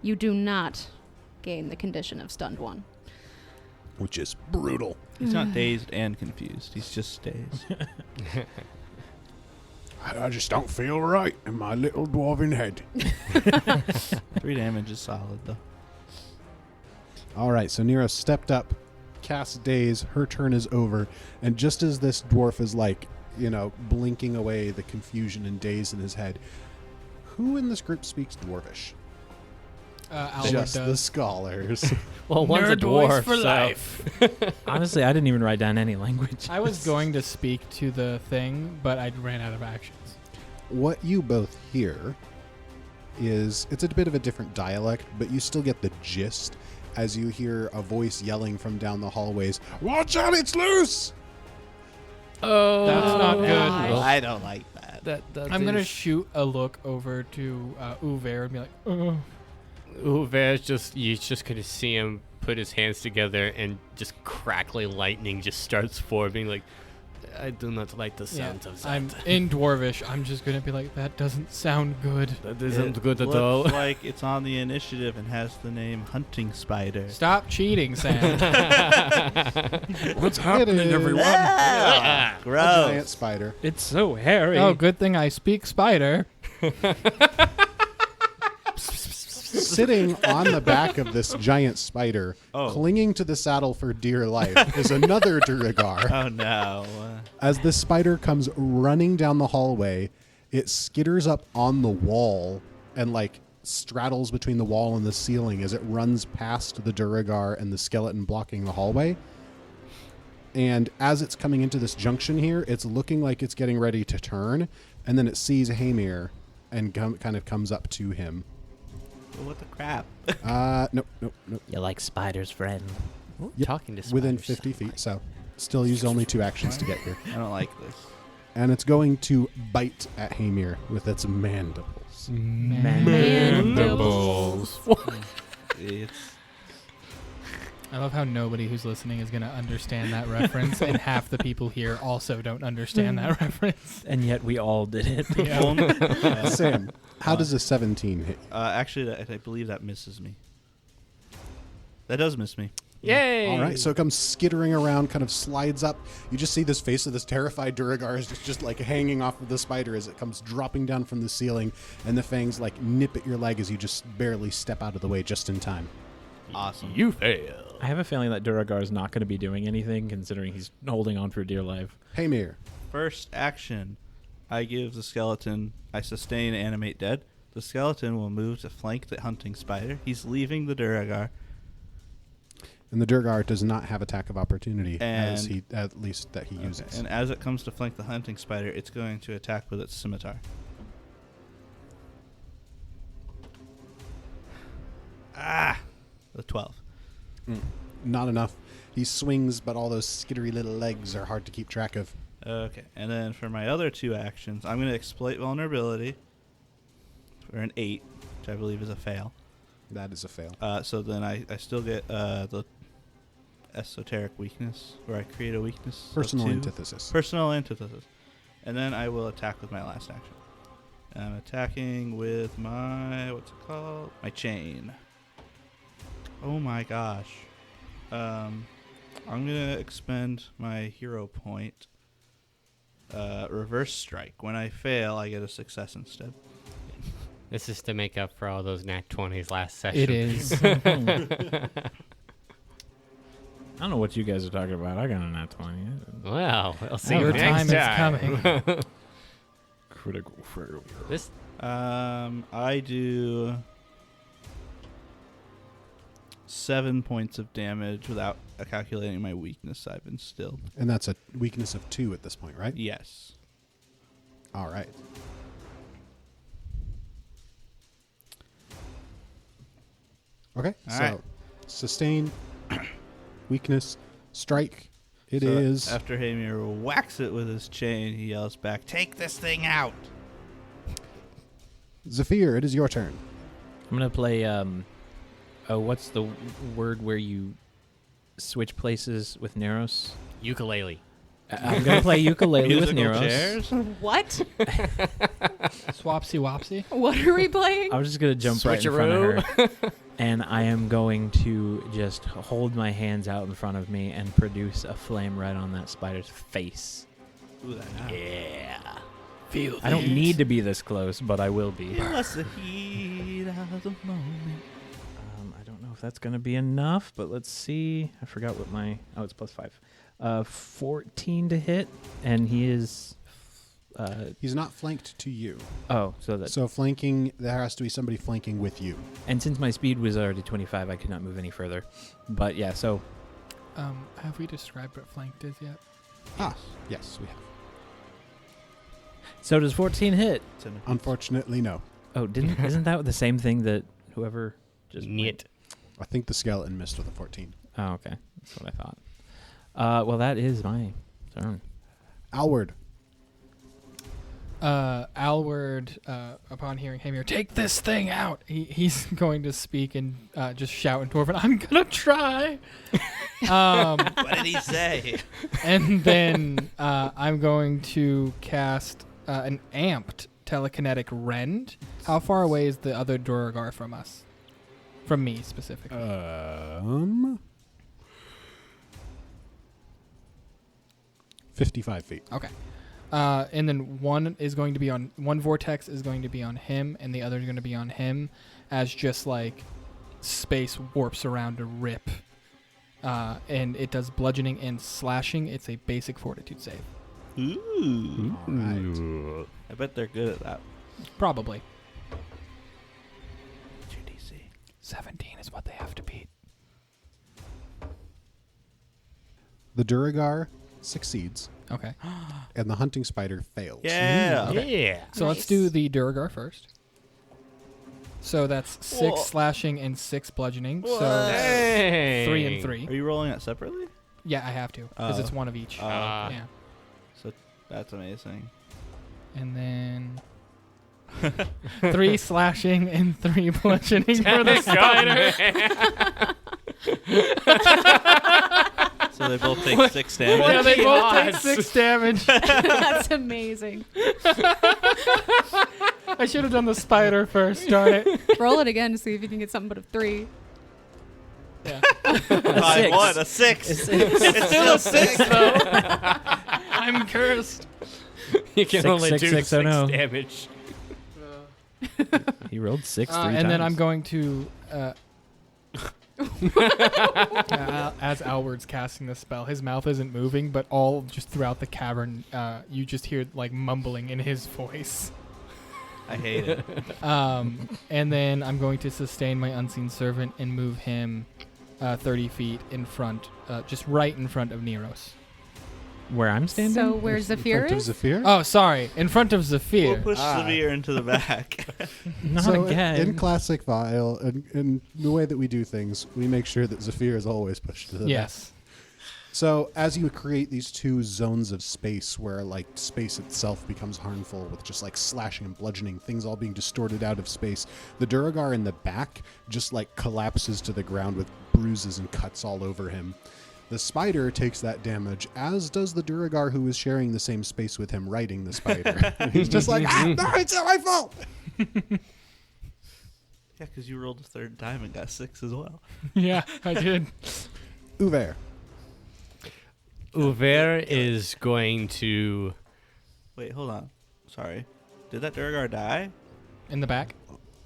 you do not gain the condition of stunned 1. Which is brutal. He's not dazed and confused. He's just dazed. I just don't feel right in my little dwarven head. 3 damage is solid, though. All right, so Nero stepped up, cast Daze, her turn is over, and just as this dwarf is blinking away the confusion and daze in his head, who in this group speaks Dwarvish? Albert Just does. the scholars. Well, one's a Nerd voice dwarf for so- life. Honestly, I didn't even write down any language. I was going to speak to the thing, but I ran out of actions. What you both hear is, it's a bit of a different dialect, but you still get the gist as you hear a voice yelling from down the hallways, "Watch out, it's loose!" Oh, That's not good. Well, I don't like that. I'm going to shoot a look over to Uver and be like, you just gonna see him put his hands together and just crackly lightning just starts forming. Like, I do not like the yeah, sound of that. I'm in Dwarvish. I'm just going to be like, that doesn't sound good. That isn't good at looks all. like it's on the initiative and has the name Hunting Spider. Stop cheating, Sam. What's happening, everyone? Ah, A gross. giant spider. It's so hairy. Oh, good thing I speak spider. Sitting on the back of this giant spider, Oh. clinging to the saddle for dear life, is another Duergar. Oh, no. As this spider comes running down the hallway, it skitters up on the wall and straddles between the wall and the ceiling as it runs past the Duergar and the skeleton blocking the hallway. And as it's coming into this junction here, it's looking like it's getting ready to turn, and then it sees Hamir and kind of comes up to him. What the crap? Nope. You like spiders, friend? Yep, Talking to within spiders 50 sound feet, like- so still use only 2 actions to get here. I don't like this. And it's going to bite at Hamir with its mandibles. Mandibles. It's I love how nobody who's listening is going to understand that reference, and half the people here also don't understand that reference. And yet we all did it. Yeah. Sam, how does a 17 hit? Actually, I believe that misses me. That does miss me. Yay! All right, so it comes skittering around, kind of slides up. You just see this face of this terrified Duergar is just like hanging off of the spider as it comes dropping down from the ceiling, and the fangs like nip at your leg as you just barely step out of the way just in time. Awesome. You fail. I have a feeling that Duergar is not going to be doing anything, considering he's holding on for dear life. Hey, Mir. First action, I give the skeleton, I sustain animate dead. The skeleton will move to flank the hunting spider. He's leaving the Duergar. And the Duergar does not have attack of opportunity, And- as he at least that he uses. And as it comes to flank the hunting spider, it's going to attack with its scimitar. The 12. Not enough. He swings, but all those skittery little legs are hard to keep track of. Okay, and then for my other two actions, I'm going to exploit vulnerability for an 8, which I believe is a fail. That is a fail. So then I still get the esoteric weakness, where I create a weakness. of Personal 2. antithesis. Personal antithesis. And then I will attack with my last action. I'm attacking with my, what's it called? My chain. Oh my gosh. I'm going to expend my hero point. Reverse strike. When I fail, I get a success instead. This is to make up for all those nat 20s last session. It is. I don't know what you guys are talking about. I got a nat 20. Well, we'll see Your next time is coming. Critical failure. This I do 7 points of damage without calculating my weakness I've instilled. And that's a weakness of 2 at this point, right? Yes. All right. Okay, All so right. sustain, weakness, strike. It So is. After Hamir whacks it with his chain, he yells back, "Take this thing out!" Zephyr, it is your turn. I'm going to play, what's the word where you switch places with Neros? ukulele. I'm going to play ukulele with Musical Neros. chairs? What? Swapsy wopsy. What are we playing? I was just going to jump right in front of Switcheroo. her. And I am going to just hold my hands out in front of me and produce a flame right on that spider's face. Ooh, that Yeah. Feel I don't this. need to be this close, but I will be. Plus the heat of the moment. I don't know if that's going to be enough, but let's see. I forgot what my... Oh, it's +5. 14 to hit, and he is... He's not flanked to you. oh, so that... So flanking, there has to be somebody flanking with you. And since my speed was already 25, I could not move any further. But yeah, so... Have we described what flanked is yet? Yes, we have. So does 14 hit? Unfortunately, no. Oh, isn't that the same thing that whoever just... Knit. I think the skeleton missed with a 14. Oh, okay. That's what I thought. Well, that is my turn. Alward. Alward, upon hearing Hamir, take this thing out, he's going to speak and just shout in Dwarven, I'm going to try. What did he say? And then I'm going to cast an amped telekinetic rend. How far away is the other Duergar from us? From me, specifically. 55 feet. Okay. And then one vortex is going to be on him, and the other is going to be on him, as just like space warps around a rip. And it does bludgeoning and slashing. It's a basic fortitude save. Ooh. All right. I bet they're good at that. Probably. What's your DC? 17 is what they have to beat. The Duergar succeeds, Okay. and the hunting spider fails. Yeah. Yeah. So let's Nice. do the Duergar first. So that's 6 Whoa. slashing and 6 bludgeoning. So Dang. 3 and 3. Are you rolling it separately? Yeah, I have to, because Oh. it's one of each. Ah. Yeah. So that's amazing. And then 3 slashing and 3 bludgeoning for the spider. So they both take 6 damage. Yeah, they both take odds? 6 damage. That's amazing. I should have done the spider first, darn it. Roll it again to see if you can get something but a 3. Yeah. 5-1, a 6. It's still a 6, though. I'm cursed. You can Six, only six, do six, 6 oh no. damage. He rolled 6 3 times. And then I'm going to, as Alward's casting the spell, his mouth isn't moving, but all just throughout the cavern, you just hear like mumbling in his voice. I hate it. And then I'm going to sustain my unseen servant and move him 30 feet in front, just right in front of Neros. Where I'm standing? So where Zephyr In front of is? Zephyr? Oh, sorry, in front of Zephyr. We'll push Severe into the back. Not So again. in classic Vile, in the way that we do things, we make sure that Zephyr is always pushed to the back. Yes. So as you create these two zones of space where like space itself becomes harmful with just like slashing and bludgeoning, things all being distorted out of space, the Duergar in the back just like collapses to the ground with bruises and cuts all over him. The spider takes that damage, as does the Duergar who is sharing the same space with him riding the spider. And he's just like, no, it's not my fault. Yeah, because you rolled a 3rd time and got 6 as well. Yeah, I did. Uver. Uver is going to. Wait, hold on. Sorry. Did that Duergar die? In the back.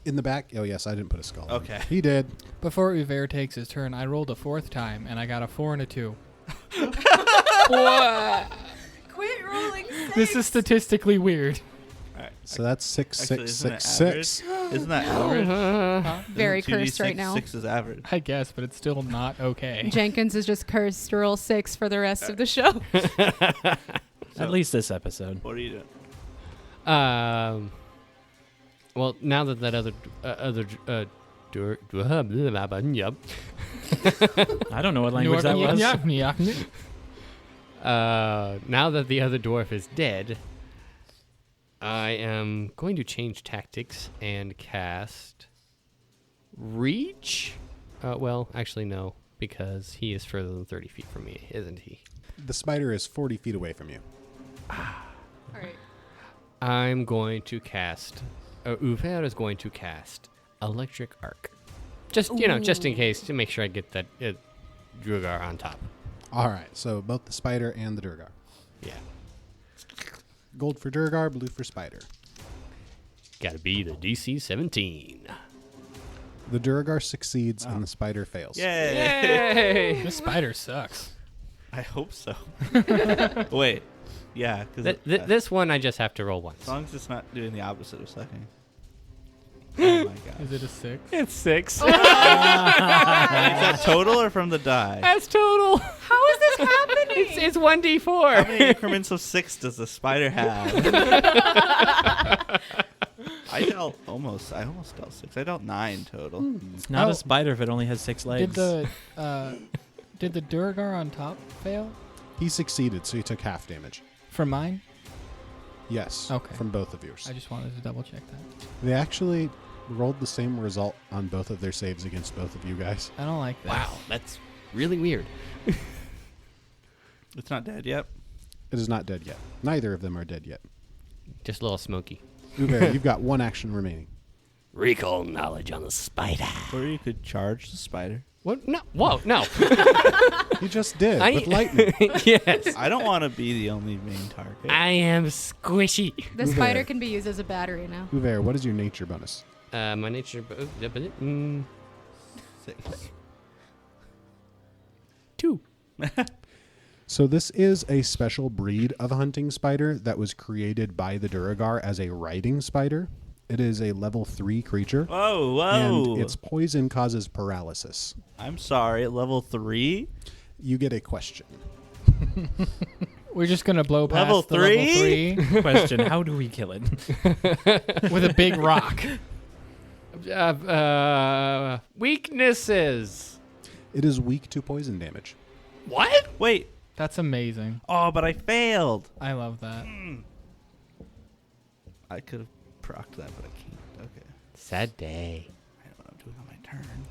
In the back? Oh, yes, I didn't put a skull. on. Okay. He did. Before Uver takes his turn, I rolled a 4th time, and I got a 4 and a 2. Quit rolling. This is statistically weird. All right. So that's 6, Actually, 6, isn't 6, it 6. Isn't that average? Very Isn't 2d6 cursed right now. 6 is average. I guess, but it's still not okay. Jenkins is just cursed to roll 6 for the rest of the show. At least this episode. What are you doing? Well, now that yep. I don't know what language that was. Now that the other dwarf is dead, I am going to change tactics and cast Reach. Well, actually, no, because he is further than 30 feet from me, isn't he? The spider is 40 feet away from you. All right. I'm going to cast. Uver is going to cast Electric Arc. Just just in case, to make sure I get that Duergar on top. All right, so both the spider and the Duergar. Yeah. Gold for Duergar, blue for spider. Got to be the DC 17. The Duergar succeeds and the spider fails. Yay! Yay! This spider sucks. I hope so. Wait. Yeah, because This one I just have to roll once. as long as it's not doing the opposite of sucking. Oh my god. Is it a 6? It's 6. Is that total or from the die? That's total. How is this happening? It's 1d4. How many increments of 6 does the spider have? I almost dealt 6. I dealt 9 total. It's not Oh. a spider if it only has 6 legs. Did the Duergar on top fail He succeeded, so he took half damage. from mine? Yes. Okay. From both of yours. I just wanted to double check that. They actually rolled the same result on both of their saves against both of you guys. I don't like that. Wow, that's really weird. It's not dead yet. It is not dead yet. Neither of them are dead yet. Just a little smoky. Uber, you've got one action remaining. Recall knowledge on the spider. Or you could charge the spider. What? No. Whoa, no. You just did I- with lightning. Yes. I don't want to be the only main target. I am squishy. The spider can be used as a battery now. Uber, what is your nature bonus? My nature. 6. 2. So this is a special breed of hunting spider that was created by the Duergar as a riding spider. It is a level 3 creature. Whoa. And its poison causes paralysis. I'm sorry, at level 3? You get a question. We're just gonna blow past Level the level 3 Question, how do we kill it? with a big rock. Weaknesses. It is weak to poison damage. What? Wait. That's amazing. Oh, but I failed. I love that. I could have procced that, but I can't. Okay. Sad day. I know what I'm doing on my turn.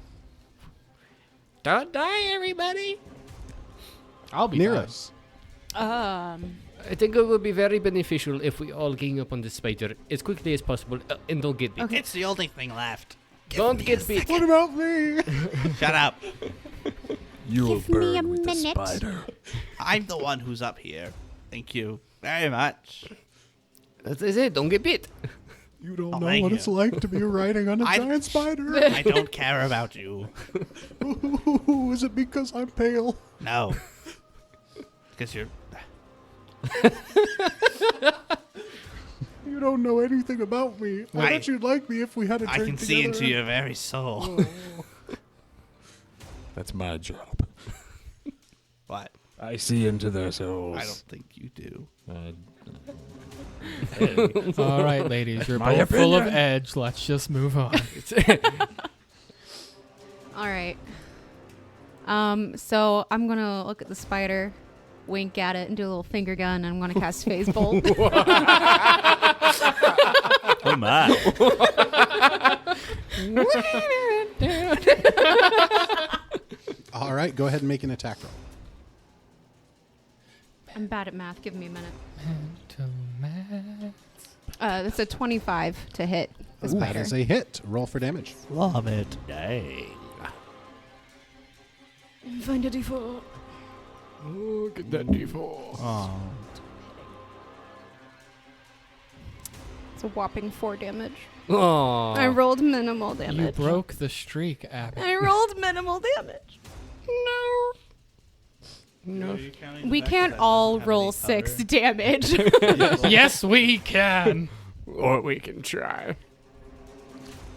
Don't die, everybody. I'll be Neros. Um, I think it will be very beneficial if we all gang up on the spider as quickly as possible and don't get bit. Okay. It's the only thing left. Don't get bit. What about me? Shut up. You'll Give me a burn with the minute. spider. I'm the one who's up here. Thank you very much. As I said, don't get bit. You don't Oh, know thank what you. it's like to be riding on a I- giant spider. I don't care about you. Ooh, is it because I'm pale? No. Because you're... You don't know anything about me. I bet you'd like me if we had a drink I can see together. into your very soul. That's my job. What? I see into their souls. I don't think you do. All right, ladies, you're my both full of opinion. edge. Let's just move on. all right. So I'm gonna look at the spider, wink at it, and do a little finger gun. And I'm gonna cast Phase Bolt. Oh my. All right, go ahead and make an attack roll. I'm bad at math. Give me a minute. Mental That's a 25 to hit the Ooh, that spider. is a hit. Roll for damage. Love it. Dang. Find a D4. Oh, get that D4. Oh. It's a whopping 4 damage. Oh. I rolled minimal You damage. broke the streak, Abby. I rolled minimal damage. No. No. We can't all roll 6 damage. Yes, we can. Or we can try.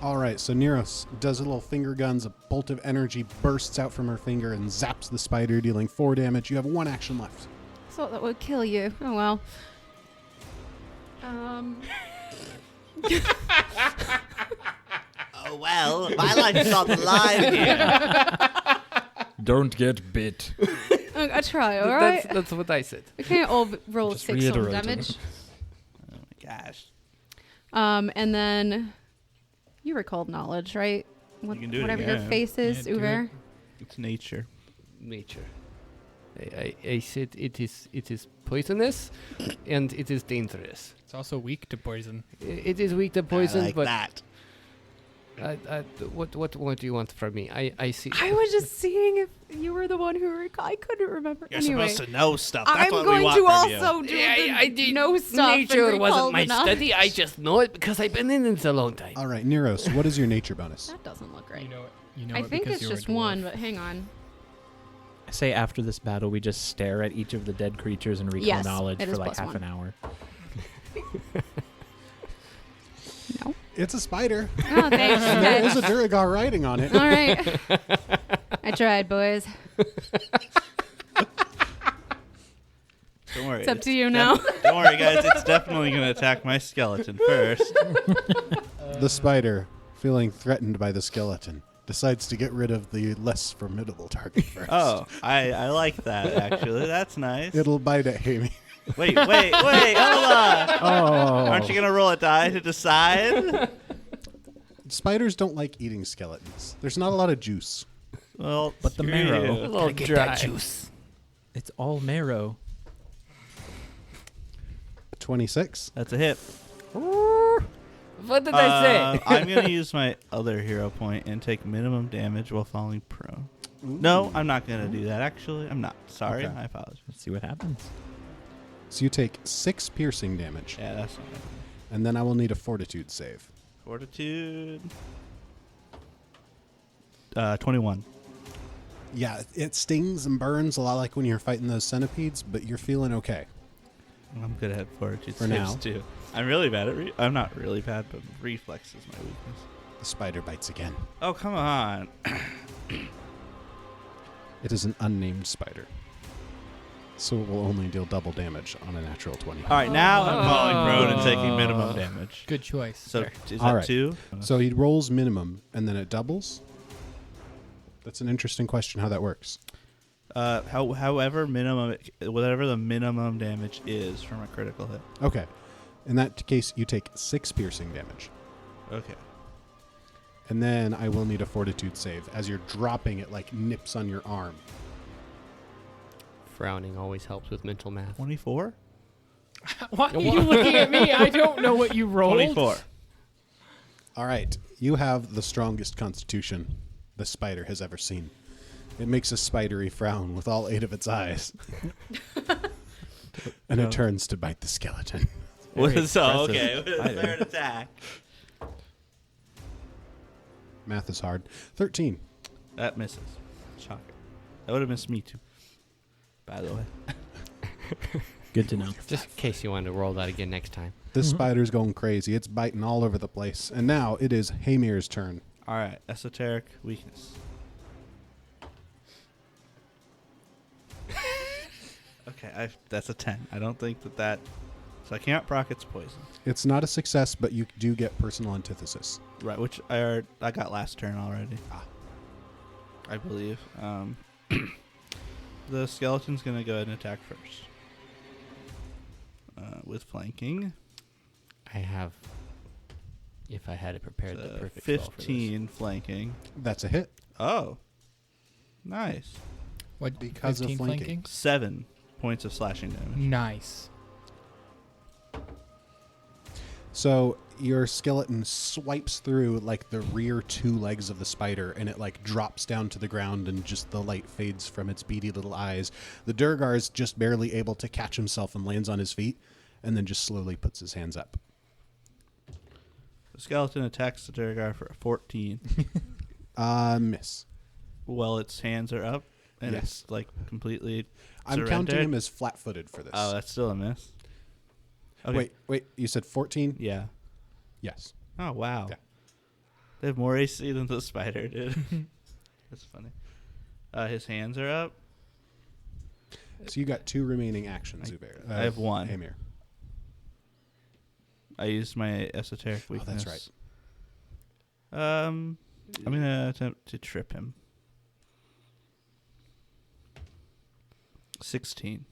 All right, so Neros does a little finger guns. A bolt of energy bursts out from her finger and zaps the spider, dealing 4 damage. You have 1 action left. Thought that would kill you. Oh well. Oh well, my life's not alive here. Don't get bit. I try. All right. That's what I said. We can't all roll Just 6 on reiterating. damage. Oh my gosh. And then you recalled knowledge, right? You can do it Whatever your again. face is, Yeah, do Uber. It's nature. Nature. I said it is poisonous and it is dangerous. It's also weak to poison. It is weak to poison, I like but that. what do you want from me? I see. I was just seeing if you were the one who I couldn't remember. You're anyway, supposed to know stuff. That's I'm what going we want to from you. also do I the did. know stuff. Nature and wasn't recall my the knowledge. study. I just know it because I've been in it a long time. All right, Neros, what is your nature bonus? That doesn't look right. You know it. You know I it think because it's you're a just dwarf. 1, but hang on. I say after this battle, we just stare at each of the dead creatures and recall Yes, knowledge it for is like plus half 1. an hour. No. It's a spider. Oh, thanks. And there Okay. is a Duergar riding on it. All right. I tried, boys. Don't worry. It's up to you now. Don't worry, guys. It's definitely going to attack my skeleton first. The spider, feeling threatened by the skeleton, decides to get rid of the less formidable target first. Oh, I like that, actually. That's nice. It'll bite at Amy. Wait, hold on. Oh. Aren't you going to roll a die to decide? Spiders don't like eating skeletons. There's not a lot of juice. Well, But the screw marrow. you. A little dry. Juice. It's all marrow. 26. That's a hit. What did I say? I'm going to use my other hero point and take minimum damage while falling prone. No, I'm not going to do that, actually. I'm not. Sorry. Okay. I apologize. Let's see what happens. So you take 6 piercing damage, Yeah, that's not it. and then I will need a fortitude save. Fortitude. 21. Yeah, it stings and burns a lot like when you're fighting those centipedes, but you're feeling okay. I'm good at fortitude For saves, now. too. I'm really bad at I'm not really bad, but reflex is my weakness. The spider bites again. Oh, come on. It is an unnamed spider. So it will only deal double damage on a natural 20. All right, now I'm falling prone and taking minimum damage. Good choice. So sir. is All that right. 2? So he rolls minimum, and then it doubles? That's an interesting question how that works. However minimum, whatever the minimum damage is from a critical hit. Okay. In that case, you take 6 piercing damage. Okay. And then I will need a fortitude save. As you're dropping, it like nips on your arm. Frowning always helps with mental math. 24? Why are you looking at me? I don't know what you rolled. 24. All right. You have the strongest constitution the spider has ever seen. It makes a spidery frown with all 8 of its eyes. And it turns to bite the skeleton. So, okay. With a third attack. Math is hard. 13. That misses. Shocker. That would have missed me too. By the way. Good to know. Just in case you wanted to roll that again next time. This spider's going crazy. It's biting all over the place. And now it is Hamir's turn. All right. Esoteric weakness. Okay, that's a 10. I don't think that... So I can't proc its poison. It's not a success, but you do get personal antithesis. Right, which I got last turn already. I believe. The skeleton's going to go ahead and attack first. With flanking. I have, if I had it prepared, the perfect 15 flanking. That's a hit. Oh. Nice. What? Because of 15 flanking. 7 points of slashing damage. Nice. So your skeleton swipes through like the rear 2 legs of the spider, and it like drops down to the ground, and just the light fades from its beady little eyes. The Duergar is just barely able to catch himself and lands on his feet, and then just slowly puts his hands up. The skeleton attacks the Duergar for a 14. Miss. Well, its hands are up, and Yes. it's like completely I'm counting him as flat-footed for this. Oh, that's still a miss. Okay. Wait. You said 14? Yeah. Yes. Oh, wow. Yeah. They have more AC than the spider did. That's funny. His hands are up. So you got 2 remaining actions, Zubair. I have 1. Hamir. I used my esoteric Oh, weakness. that's right. I'm going to attempt to trip him. 16.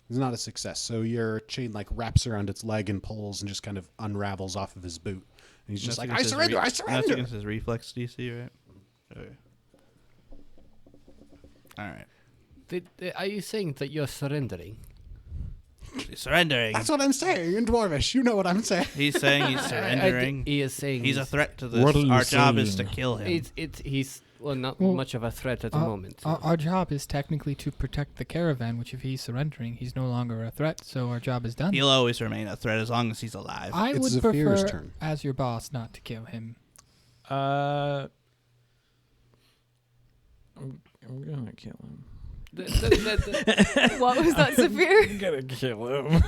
It's not a success. So your chain like wraps around its leg and pulls and just kind of unravels off of his boot. And he's just like, I surrender, I That's surrender. against his reflex DC, right? Okay. All right. Are you saying that you're surrendering? He's surrendering. That's what I'm saying in Dwarvish. You know what I'm saying. He's saying he's surrendering. He is saying He's a threat to this. What are you Our job is to saying? kill him. He's not Well, much of a threat at the moment. Our job is technically to protect the caravan, which if he's surrendering, he's no longer a threat, so our job is done. He'll always remain a threat as long as he's alive. I It's would Zephyr's prefer, turn. as your boss, not to kill him. I'm gonna kill him. What was that, Zephyr? I'm gonna kill him.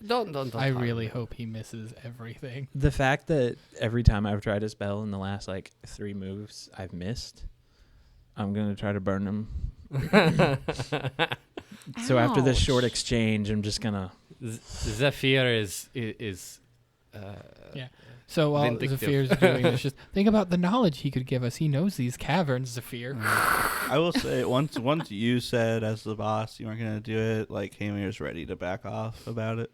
Don't. I really hope he misses everything. The fact that every time I've tried a spell in the last like 3 moves, I've missed. I'm gonna try to burn him. So after this short Ouch. exchange, I'm just gonna. Zephyr is Yeah. So while Vindictive. Zephyr's doing this, just think about the knowledge he could give us. He knows these caverns, Zephyr. I will say, once you said as the boss you weren't going to do it, like, Hamir's ready to back off about it.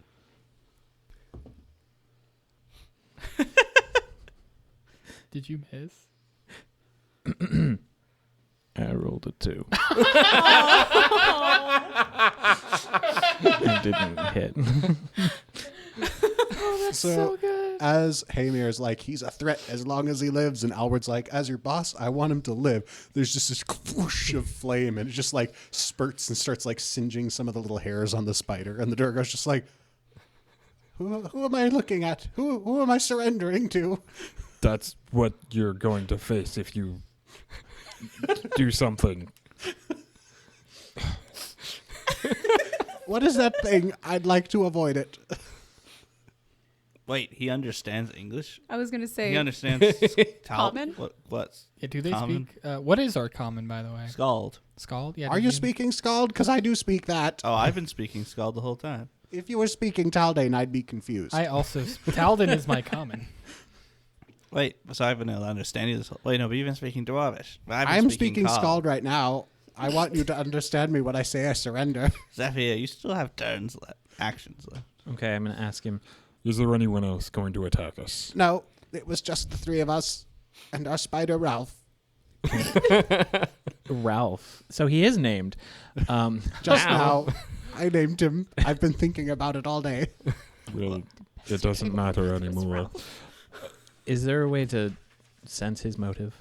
Did you miss? I rolled a 2. It didn't hit. So as Hamir's like, he's a threat as long as he lives, and Alward's like, as your boss, I want him to live. There's just this whoosh of flame, and it just like spurts and starts like singeing some of the little hairs on the spider, and the Duergar's just like, who am I looking at? Who am I surrendering to? That's what you're going to face if you do something. What is that thing? I'd like to avoid it. Wait, he understands English? I was gonna say He understands Common? What's Yeah, do they common? speak? What is our common, by the way? Scald? Scald? Yeah. Are did you speaking Scald? Because I do speak that. Oh, I've been speaking Scald the whole time. If you were speaking Taldane, I'd be confused. I also. Talden is my common. Wait, so I've been able to understand you this whole... Wait, no, but you've been speaking Dwarvish. I'm speaking Coll. Scald right now. I want you to understand me when I say I surrender. Zephyr, you still have turns left. actions left. Okay, I'm going to ask him. Is there anyone else going to attack us? No, it was just the three of us and our spider Ralph. Ralph. So he is named. Just now, I named him. I've been thinking about it all day. Well, it doesn't matter anymore. Is there a way to sense his motive?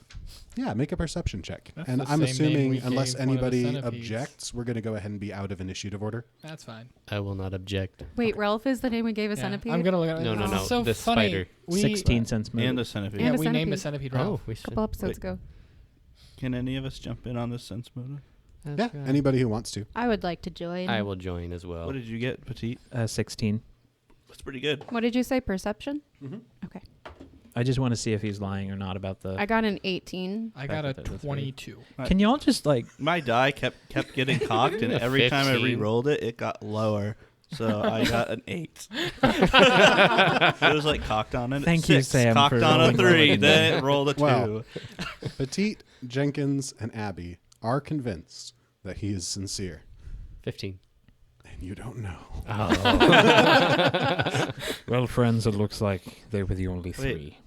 Yeah, make a perception check. That's and the I'm same name we assuming, unless gave one of the anybody centipedes. objects, we're going to go ahead and be out of initiative order. That's fine. I will not object. Wait, Ralph is the name we gave a Yeah, centipede? I'm gonna look at it. No, no, It's no, So the funny. spider. 16 sense motive. And a centipede. Yeah, And a we named the centipede. centipede Ralph. Oh, we a should. couple episodes wait. ago. Can any of us jump in on this sense motive? That's Yeah, right. anybody who wants to. I would like to join. I will join as well. What did you get, Petite? 16. That's pretty good. What did you say? Perception? Mm-hmm. Okay. I just want to see if he's lying or not about the... I got an 18. I got a That's right. 22. Can y'all just, like... My die kept getting cocked, and A every time I 15. re-rolled it, it got lower. So I got an 8. It was like cocked on an Thank you, 6, Sam, cocked for on a rolling 3, lower than then it rolled a 2. Well. Petite, Jenkins, and Abby are convinced that he is sincere. 15. And you don't know. Oh. Well, friends, it looks like they were the only three.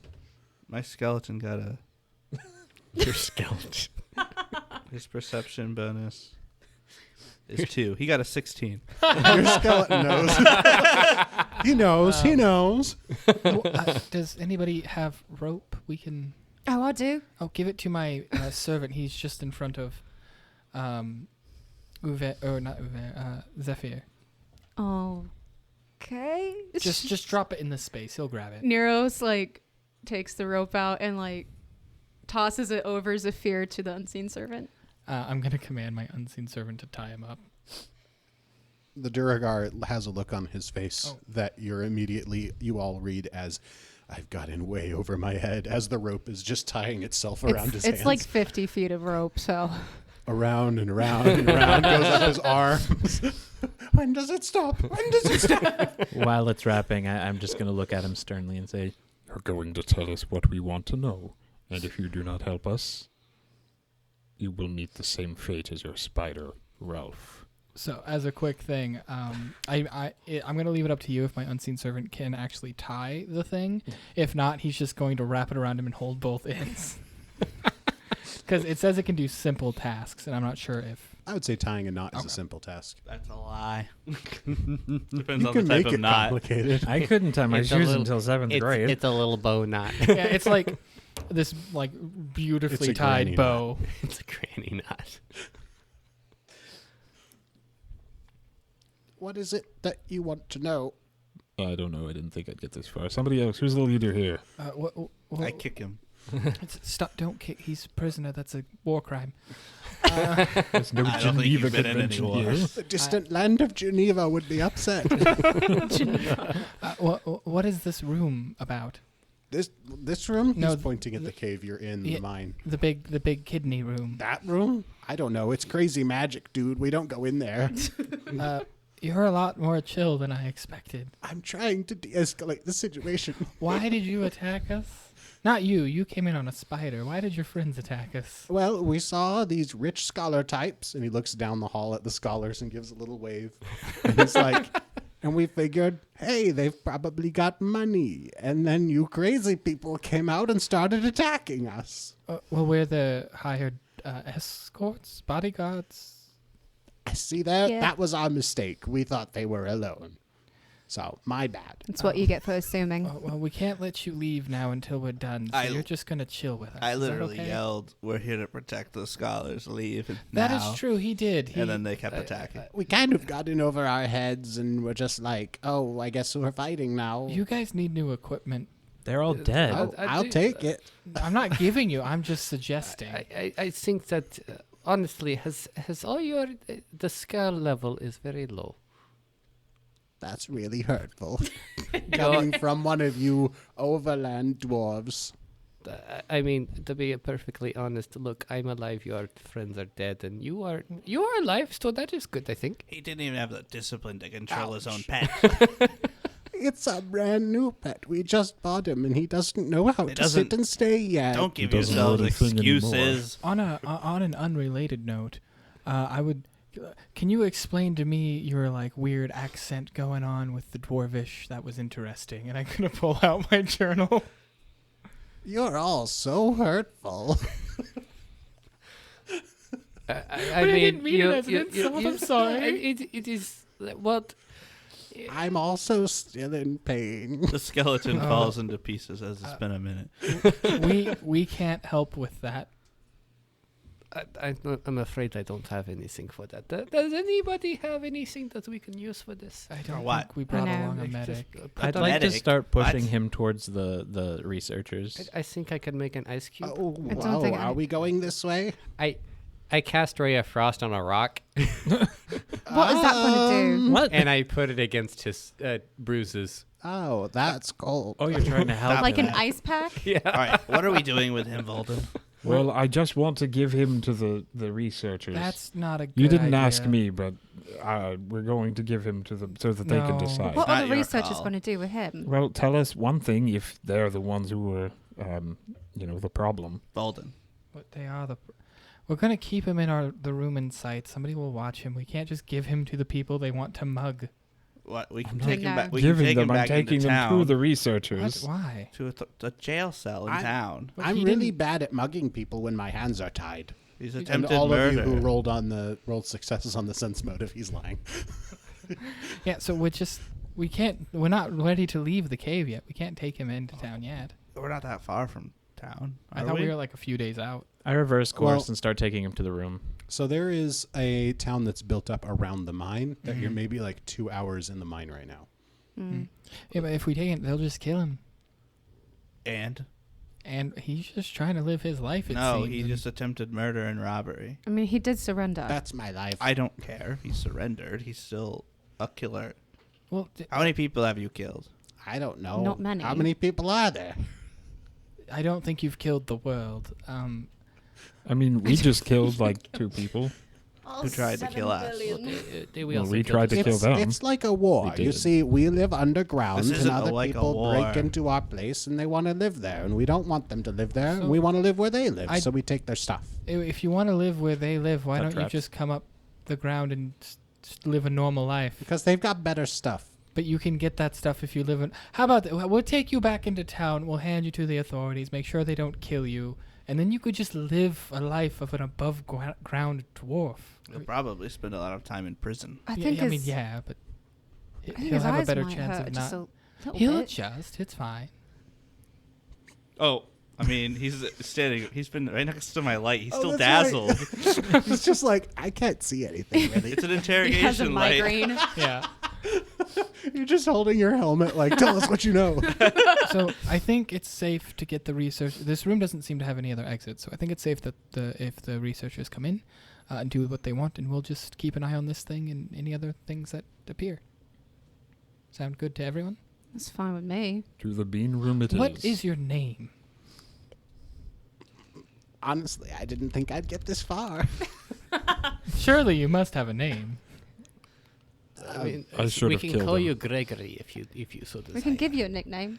My skeleton got a... Your skeleton. His perception bonus is 2. He got a 16. Your skeleton knows. He knows. He knows. Does anybody have rope? We can. Oh, I do. Oh, give it to my servant. He's just in front of, Uwe, or not Uwe, Zephyr. Okay. Just drop it in the space. He'll grab it. Neros like takes the rope out and like tosses it over Zephyr to the unseen servant. I'm gonna command my unseen servant to tie him up. The Duergar has a look on his face Oh. that you all read as, I've gotten way over my head, as the rope is just tying itself around his hands. It's like 50 feet of rope, so. Around and around and around goes up his arms. When does it stop? When does it stop? While it's wrapping, I'm just going to look at him sternly and say, You're going to tell us what we want to know. And if you do not help us, you will meet the same fate as your spider, Ralph. So, as a quick thing, I'm gonna leave it up to you if my unseen servant can actually tie the thing. If not, he's just going to wrap it around him and hold both ends. Because it says it can do simple tasks, and I'm not sure if. I would say tying a knot is Okay. a simple task. That's a lie. You Depends on the can type make of it knot. complicated. I couldn't tie my It's a shoes little- until 7th grade. It's a little bow knot. Yeah, it's like this like beautifully It's a tied granny bow. It's a granny knot. What is it that you want to know? I don't know. I didn't think I'd get this far. Somebody else. Who's the leader here? I kick him. Stop! Don't kick. He's a prisoner. That's a war crime. There's no I don't think Geneva you've been in Convention any here. wars. The distant land of Geneva would be upset. What is this room about? This room? No, He's pointing at the cave you're in, yeah. the mine. The big kidney room. That room? I don't know. It's crazy magic, dude. We don't go in there. You're a lot more chill than I expected. I'm trying to de-escalate the situation. Why did you attack us? Not you. You came in on a spider. Why did your friends attack us? Well, we saw these rich scholar types, and he looks down the hall at the scholars and gives a little wave. And he's like, and we figured, hey, they've probably got money. And then you crazy people came out and started attacking us. Well, we're the hired escorts, bodyguards. I see that. Yeah. That was our mistake. We thought they were alone. So, my bad. That's what you get for assuming. Well, we can't let you leave now until we're done. So you're just gonna chill with us. I Is that literally okay? yelled, "We're here to protect the scholars. Leave." And That now. is true. He did. And then they kept attacking. We kind of got in over our heads and we're just like, oh, I guess we're fighting now. You guys need new equipment. They're all dead. I'll take it. I'm not giving you. I'm just suggesting. I think that honestly has all your the skill level is very low. That's really hurtful. Coming from one of you overland dwarves. I mean, to be perfectly honest, look, I'm alive. Your friends are dead, and you are alive. So that is good, I think. He didn't even have the discipline to control his own Ouch. pet. It's a brand new pet. We just bought him and he doesn't know how to sit and stay yet. Don't give He doesn't yourselves know anything excuses. On an unrelated note, I would Can you explain to me your like weird accent going on with the dwarvish? That was interesting. And I'm gonna pull out my journal. You're all so hurtful. I didn't mean it as an insult, I'm sorry. It is what. I'm also still in pain. The skeleton falls into pieces as it's been a minute. we can't help with that. I'm afraid I don't have anything for that. Does anybody have anything that we can use for this? I don't what? think we brought No. along a medic. I'd like to medic? start pushing What? him towards the researchers. I think I can make an ice cube. Oh, I don't wow. think Are we going this way? I cast Ray of Frost on a rock, What is that going to do? What? and I put it against his bruises. Oh, that's cold. Oh, you're trying to help Like him. an ice pack? Yeah. All right, what are we doing with him, Volden? Well, I just want to give him to the researchers. That's not a good You didn't idea. ask me, but we're going to give him to them so that they can No. decide. What not are the your researchers call. going to do with him? Well, tell us one thing if they're the ones who were, the problem. Volden. What they are we're gonna keep him in the room in sight. Somebody will watch him. We can't just give him to the people they want to mug. What? We can I'm take not him back. We can Giving take them, him I'm back taking into them to town. the What? researchers. Why? To a jail cell in town. But I'm he really didn't- bad at mugging people when my hands are tied. He's And attempted all murder. of you who rolled successes on the sense motive, he's lying. Yeah. So we're not ready to leave the cave yet. We can't take him into town yet. We're not that far from town. I thought we were like a few days out. I reverse course Well- and start taking him to the room. So there is a town that's built up around the mine that you're Mhm. maybe like 2 hours in the mine right now. Mm. Yeah, but if we take him, they'll just kill him. And And he's just trying to live his life. It no, seems, he and- just attempted murder and robbery. I mean, he did surrender. That's my life. I don't care. He surrendered. He's still a killer. Well, How many people have you killed? I don't know. Not many. How many people are there? I don't think you've killed the world. I mean, we just killed like 2 people. Who tried to kill us? We Well, also we killed tried to his- kill them. It's like a war. We You did. see, we live underground, This and isn't other like a people war. break into our place, and they want to live there, and we don't want them to live there. So- and we want to live where they live, I- so we take their stuff. If you want to live where they live, why Cut don't traps. you just come up the ground and live a normal life? Because they've got better stuff. But you can get that stuff if you live in. How about that? We'll take you back into town. We'll hand you to the authorities. Make sure they don't kill you, and then you could just live a life of an above ground dwarf. He'll probably spend a lot of time in prison. I think his, But I think he'll his have a eyes better might chance hurt of just not. a little He'll bit. adjust. It's fine. Oh, I mean, he's standing. He's been right next to my light. He's still that's dazzled. He's just like, I can't see anything, really. It's an He has a interrogation light. migraine. Yeah. You're just holding your helmet like, tell us what you know. So I think it's safe to get the research. This room doesn't seem to have any other exits, so I think it's safe that if the researchers come in and do what they want, and we'll just keep an eye on this thing and any other things that appear. Sound good to everyone? That's fine with me. To the bean room it is. What is your name? Honestly, I didn't think I'd get this far. Surely you must have a name. I mean, I should we have can killed call him. you Gregory if you so desire. We can give you a nickname.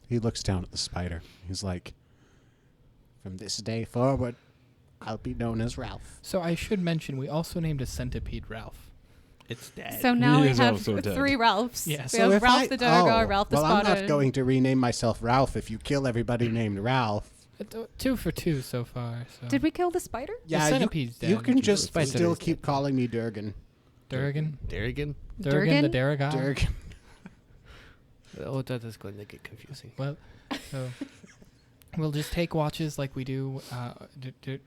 He looks down at the spider. He's like, from this day forward, I'll be known as Ralph. So I should mention we also named a centipede Ralph. It's dead. So now He we is have also dead. 3 Ralphs. Yes. We have if Ralph the Duergar, Ralph the I'm Spotter. not going to rename myself Ralph if you kill everybody named Ralph. 2 for 2 so far. So. Did we kill the spider? Yeah, centipede's you dead. can just Spider still is keep dead. calling me Durgan. Durgan? Durgan? Durgan, the Duergar. Durgan. Oh, that is going to get confusing. Well, so we'll just take watches like we do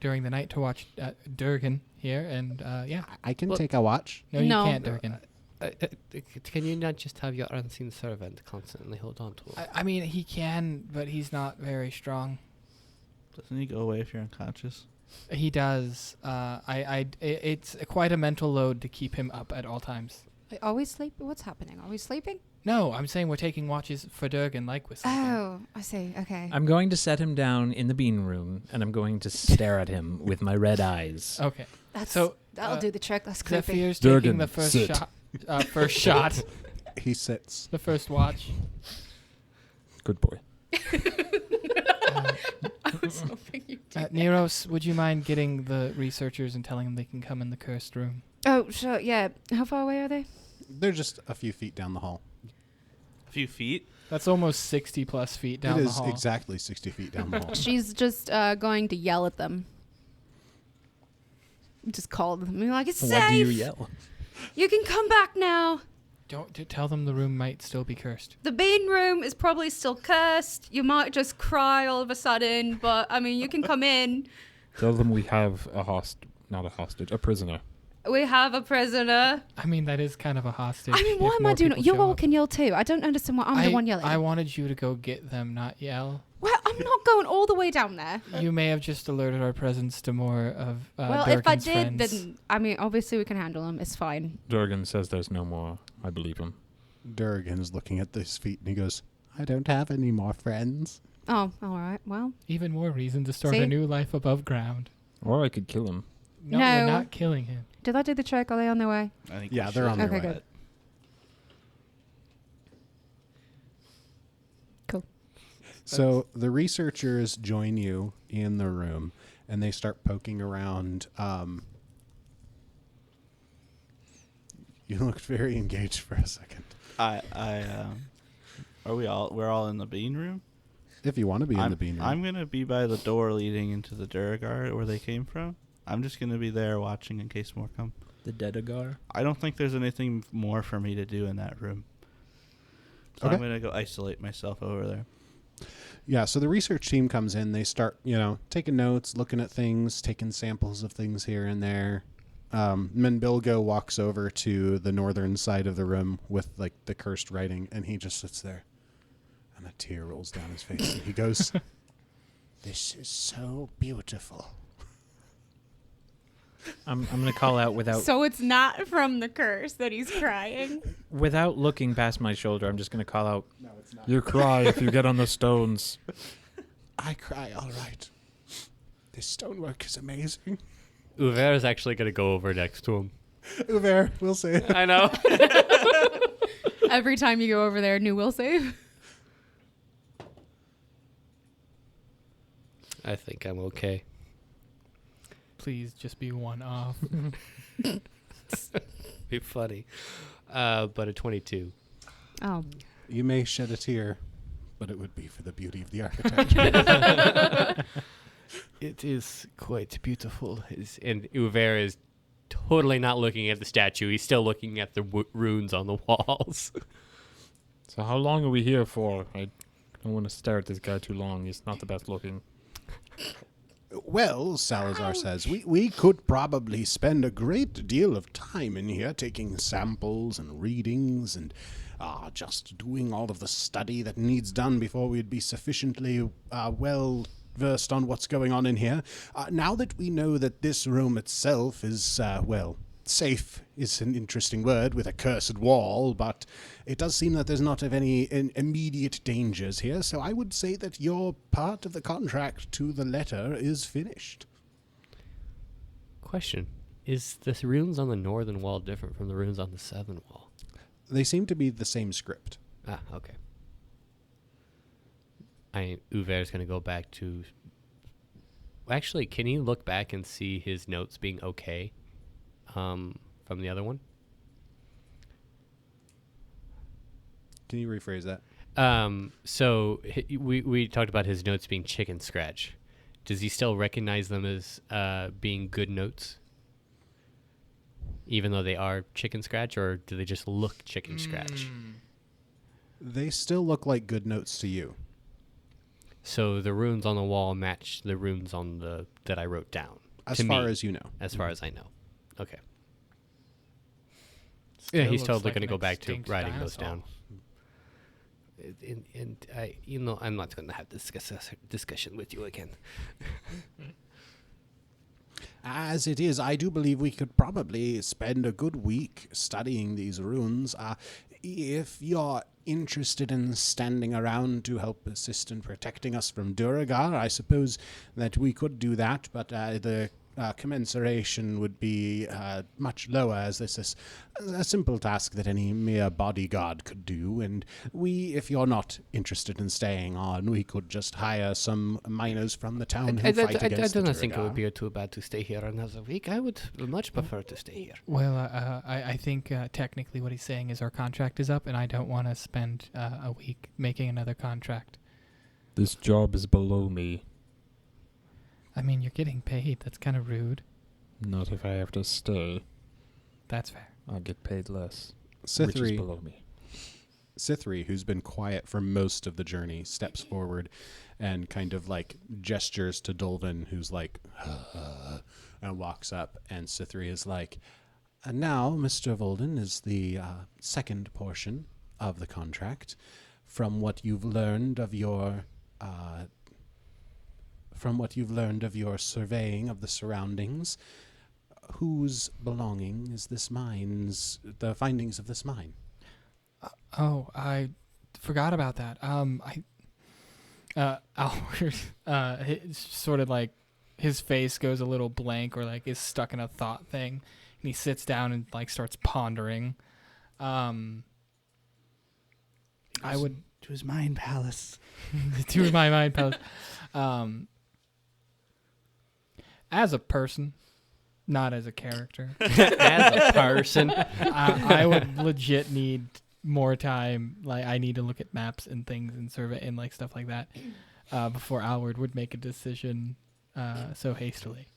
during the night to watch Durgan here, and yeah. I can Well- take a watch. No, you No. can't, Durgan. Can you not just have your unseen servant constantly hold on to it? I mean, he can, but he's not very strong. Doesn't he go away if you're unconscious? He does. It's quite a mental load to keep him up at all times. Are we sleeping? What's happening? Are we sleeping? No, I'm saying we're taking watches for Durgan like we're sleeping. Oh, I see. Okay. I'm going to set him down in the bean room, and I'm going to stare at him with my red eyes. Okay. That'll So, do the trick. That's creepy. Zephyr's Durgan, taking the first sit. shot. First shot. He sits. The first watch. Good boy. I was hoping you did. Neros, would you mind getting the researchers and telling them they can come in the cursed room? Oh, sure. Yeah. How far away are they? They're just a few feet down the hall. A few feet. That's almost 60 plus feet down It the is hall. exactly 60 feet down the hall. She's just going to yell at them. Just call them. Be like, it's safe. What do you yell? You can come back now. Don't tell them the room might still be cursed. The bean room is probably still cursed. You might just cry all of a sudden, but I mean, you can come in. Tell them we have a prisoner. We have a prisoner. I mean, that is kind of a hostage. I mean, if why am more I doing it? people You show all up. can yell too. I don't understand why I'm the one yelling. I wanted you to go get them, not yell. Well, I'm not going all the way down there. You may have just alerted our presence to more of Well, if I Durgan's did, friends. then I mean, obviously we can handle them. It's fine. Durgan says there's no more. I believe him. Duergar is looking at his feet and he goes, I don't have any more friends. Oh, all right. Well, Even more reason to start See? a new life above ground. Or I could kill him. No, No. we're not killing him. did I do the trick? Are they on their way? I think Yeah, we they're should. on their Okay, way. good. Cool. So the researchers join you in the room and they start poking around. You looked very engaged for a second. We're all in the bean room? If you want to be in the bean room. I'm going to be by the door leading into the Duergar where they came from. I'm just going to be there watching in case more come. The Duergar. I don't think there's anything more for me to do in that room. So Okay. I'm going to go isolate myself over there. Yeah, so the research team comes in. They start, taking notes, looking at things, taking samples of things here and there. Menbilgo walks over to the northern side of the room with, the cursed writing, and he just sits there. And a tear rolls down his face. And he goes, This is so beautiful. I'm gonna call out without So it's not from the curse that he's crying. without looking past my shoulder. I'm just gonna call out. No, it's not. You cry if you get on the stones. I cry, all right. This stonework is amazing. Uver is actually going to go over next to him. Uver, we'll say. I know. Every time you go over there, new will save. I think I'm okay. Please just be one off. Be funny. But a 22. Oh. You may shed a tear, but it would be for the beauty of the architecture. It is quite beautiful. And Uver is totally not looking at the statue. He's still looking at the runes on the walls. So how long are we here for? I don't want to stare at this guy too long. He's not the best looking. Well, Salazar says, we could probably spend a great deal of time in here taking samples and readings and just doing all of the study that needs done before we'd be sufficiently well versed on what's going on in here. Now that we know that this room itself is, safe is an interesting word with a cursed wall, but it does seem that there's not of any immediate dangers here, so I would say that your part of the contract to the letter is finished. Question. Is the runes on the northern wall different from the runes on the southern wall? They seem to be the same script. Ah, okay. Uver's going to go back to... Actually, can he look back and see his notes being okay from the other one? Can you rephrase that? So we talked about his notes being chicken scratch. Does he still recognize them as being good notes? Even though they are chicken scratch, or do they just look chicken scratch? They still look like good notes to you. So the runes on the wall match the runes on that I wrote down. As to far me, as you know. as far as I know. Okay. Still Yeah, he's looks totally like going to an go back to extinct writing those dinosaur. down. And I'm not going to have this discussion with you again. As it is, I do believe we could probably spend a good week studying these runes. If you're interested in standing around to help assist in protecting us from Duergar, I suppose that we could do that, but the commensuration would be much lower, as this is a simple task that any mere bodyguard could do. And if you're not interested in staying on, we could just hire some miners from the town who fight against the I don't think it would Duergar. be too bad to stay here another week. I would much prefer to stay here. Well, I think technically what he's saying is our contract is up, and I don't want to spend a week making another contract. This job is below me. I mean, you're getting paid. That's kind of rude. Not if I have to stay. That's fair. I'll get paid less. Which is below me. Sithri, who's been quiet for most of the journey, steps forward and kind of like gestures to Dolvin, who's like, and walks up. And Sithri is like, and now, Mr. Volden, is the second portion of the contract. From what you've learned of your surveying of the surroundings, whose belonging is this mine's, the findings of this mine? Oh, I forgot about that. Albert, sort of like his face goes a little blank or like is stuck in a thought thing, and he sits down and like starts pondering. I would To his mind palace. to my mind palace. As a person, not as a character. As a person. I would legit need more time. Like I need to look at maps and things and survey and like stuff like that before Alward would make a decision so hastily.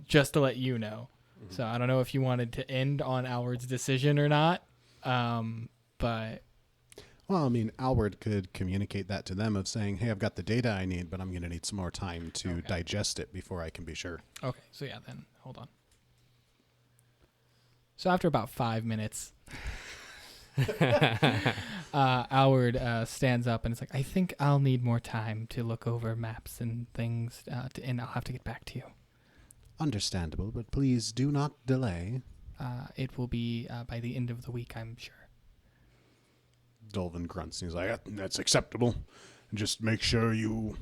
Just to let you know. Mm-hmm. So I don't know if you wanted to end on Alward's decision or not, but. Well, I mean, Alward could communicate that to them of saying, hey, I've got the data I need, but I'm going to need some more time to digest it before I can be sure. Okay, so yeah, then hold on. So after about 5 minutes, Alward stands up and is like, I think I'll need more time to look over maps and things, and I'll have to get back to you. Understandable, but please do not delay. It will be by the end of the week, I'm sure. Dolvin grunts and he's like, that's acceptable. Just make sure you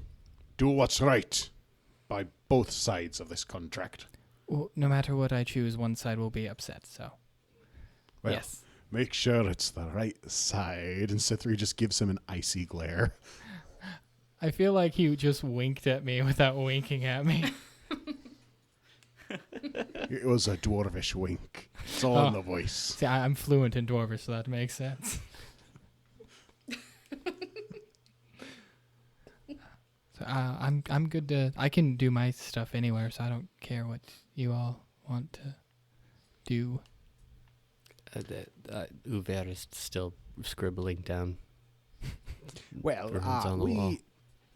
do what's right by both sides of this contract. Well, no matter what I choose, one side will be upset, so. Well, yes. Make sure it's the right side. And Sithri just gives him an icy glare. I feel like he just winked at me without winking at me. It was a dwarvish wink. It's all in the voice. See, I'm fluent in Dwarvish, so that makes sense. So I'm good to. I can do my stuff anywhere, so I don't care what you all want to do. Uver is still scribbling down. Well, runes on the wall.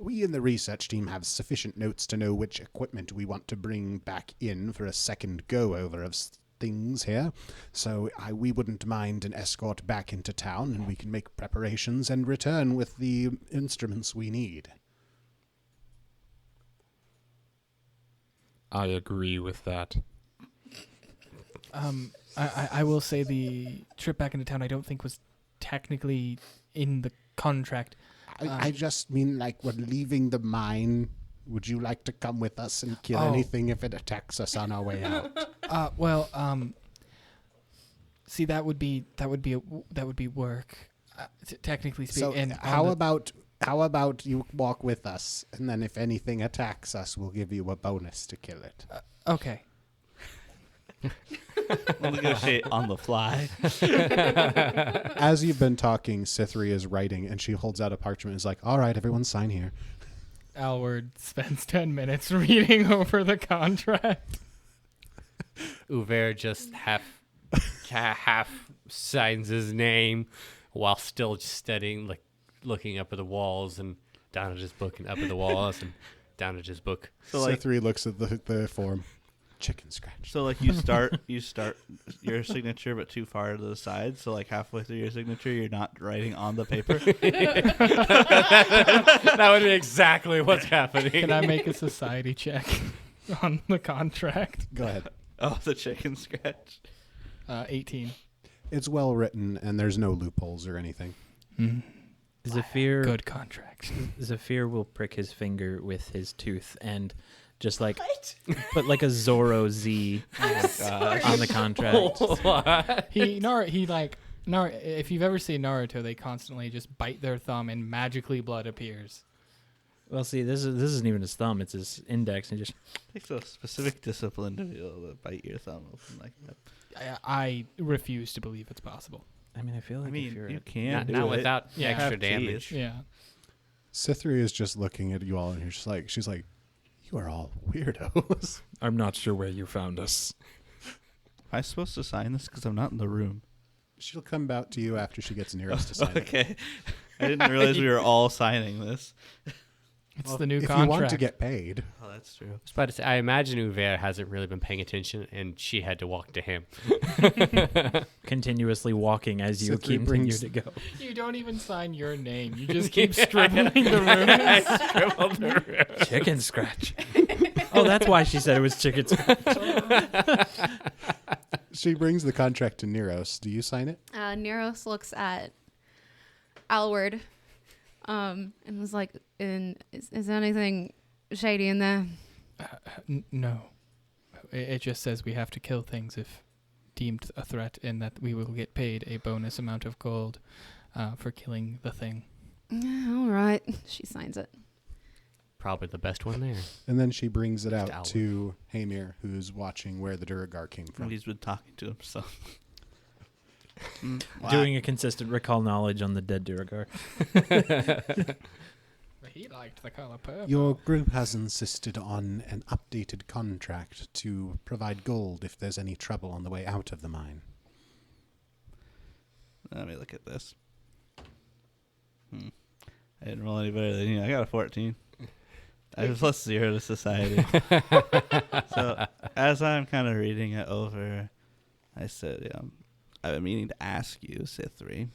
we in the research team have sufficient notes to know which equipment we want to bring back in for a second go-over of things here. So we wouldn't mind an escort back into town, and we can make preparations and return with the instruments we need. I agree with that. I will say the trip back into town I don't think was technically in the contract. I just mean, like, we're leaving the mine. Would you like to come with us and kill anything if it attacks us on our way out? See, that would be work. Technically speaking. So and how about you walk with us, and then if anything attacks us, we'll give you a bonus to kill it. Okay. We'll negotiate on the fly. As you've been talking, Sithri is writing, and she holds out a parchment and is like, all right, everyone sign here. Alward spends 10 minutes reading over the contract. Uver just half signs his name while still studying, like looking up at the walls and down at his book and up at the walls and down at his book. So like, Sithri looks at the form. Chicken scratch. so like you start your signature but too far to the side, so like halfway through your signature you're not writing on the paper. That would be exactly what's happening. Can I make a society check on the contract? Go ahead. Oh, the chicken scratch. 18. It's well written, and there's no loopholes or anything. Zephyr Good contract. Zephyr will prick his finger with his tooth and Just like put like a Zorro Z on the contract. If you've ever seen Naruto, they constantly just bite their thumb and magically blood appears. Well, see, this isn't even his thumb; it's his index, and just Takes a specific discipline to be able to bite your thumb open like that. I refuse to believe it's possible. I mean, I feel like if mean, you're you can't do Not it. without Yeah. extra Have damage. teeth. Yeah. Cythria is just looking at you all, and she's like, you are all weirdos. I'm not sure where you found us. Am I supposed to sign this because I'm not in the room? She'll come out to you after she gets nearest to sign it. Okay. I didn't realize we were all signing this. It's the new If contract. you want to get paid, Oh, that's true. But I imagine Uver hasn't really been paying attention, and she had to walk to him. continuously walking as you Cythria continue brings- to go. You don't even sign your name. You just keep scribbling the runes. Chicken scratch. Oh, that's why she said it was chicken scratch. she brings the contract to Neros. Do you sign it? Neros looks at Alward and was like, is there anything shady in there? No. It just says we have to kill things if deemed a threat, and that we will get paid a bonus amount of gold for killing the thing. All right. She signs it. Probably the best one there. And then she brings it Just out Alward. to Hamir, who's watching where the Duergar came from. He's been talking to himself. Doing a consistent recall knowledge on the dead Duergar. He liked the color purple. Your group has insisted on an updated contract to provide gold if there's any trouble on the way out of the mine. Let me look at this. I didn't roll any better than you. I got a 14. I have +0 to society. So as I'm kind of reading it over, I said, I've been meaning to ask you, Cythria,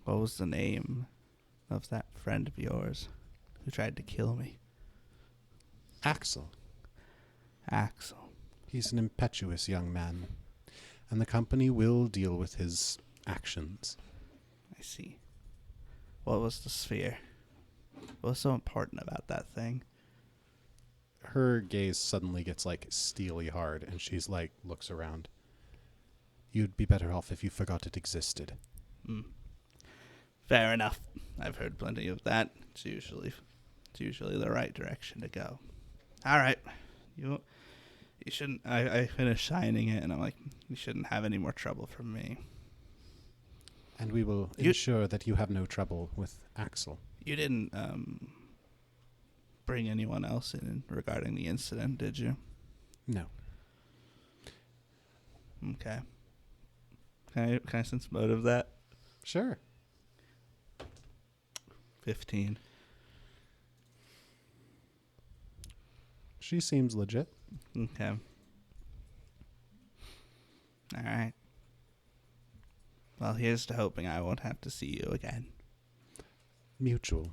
what was the name of that friend of yours who tried to kill me? Axel. Axel. He's an impetuous young man, and the company will deal with his actions. I see. What was the sphere? What was so important about that thing? Her gaze suddenly gets like steely hard, and she's like, looks around. You'd be better off if you forgot it existed. Fair enough. I've heard plenty of that. It's usually the right direction to go. All right. You shouldn't. I finished signing it, and I'm like, you shouldn't have any more trouble from me. And we will ensure that you have no trouble with Axel. You didn't bring anyone else in regarding the incident, did you? No. Okay. Can I sense motive that? Sure. 15. She seems legit. Okay. All right. Well, here's to hoping I won't have to see you again. Mutual.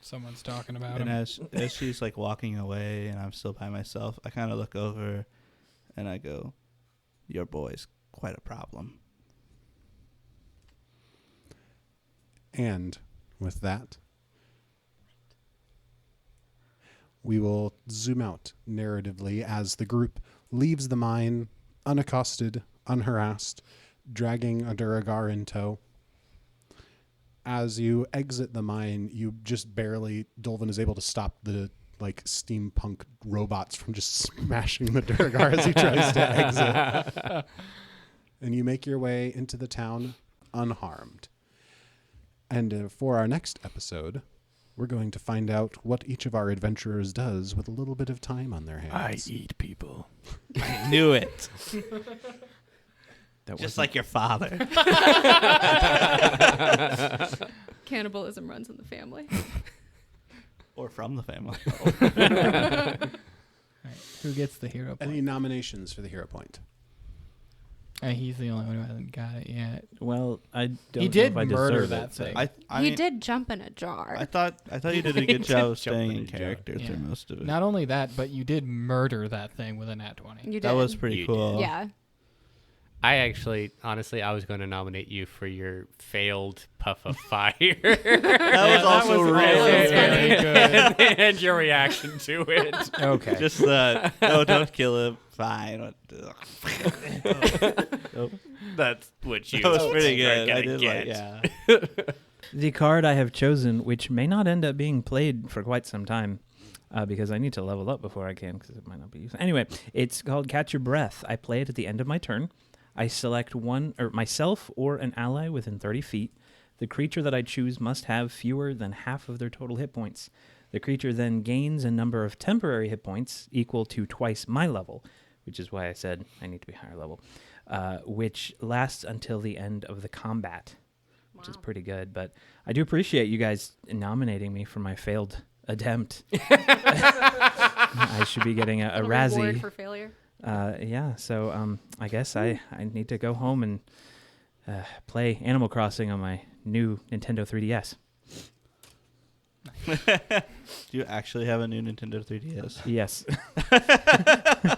Someone's talking about And him. as she's like walking away and I'm still by myself, I kind of look over and I go, your boy's quite a problem. And with that, we will zoom out narratively as the group leaves the mine unaccosted, unharassed, dragging a Duergar in tow. As you exit the mine, you just barely, Dolvin is able to stop the like steampunk robots from just smashing the Duergar as he tries to exit. And you make your way into the town unharmed. And for our next episode, we're going to find out what each of our adventurers does with a little bit of time on their hands. eat people. I knew it. That Just wasn't- like your father. Cannibalism runs in the family. Or from the family. Who gets the hero point? Any nominations for the hero point? He's the only one who hasn't got it yet. Well, I don't He know did if I murder deserve that it, so- thing. I He mean, did jump in a jar. I thought you did a good job of staying in character Yeah. through most of it. Not only that, but you did murder that thing with a nat 20. You did. That was pretty You cool. Yeah. Honestly, I was going to nominate you for your failed puff of fire. That was also really good. And your reaction to it. Okay. Just no, don't kill him. Fine. Nope. That's what you That was pretty are good. gonna I did get. yeah. The card I have chosen, which may not end up being played for quite some time, because I need to level up before I can, because it might not be useful. Anyway, it's called Catch Your Breath. I play it at the end of my turn. I select myself or an ally within 30 feet. The creature that I choose must have fewer than half of their total hit points. The creature then gains a number of temporary hit points equal to twice my level, which is why I said I need to be higher level, which lasts until the end of the combat, which is pretty good. But I do appreciate you guys nominating me for my failed attempt. I should be getting a Razzie. Reward for failure. Yeah, so I guess I need to go home and play Animal Crossing on my new Nintendo 3DS. Do you actually have a new Nintendo 3DS? Yes. I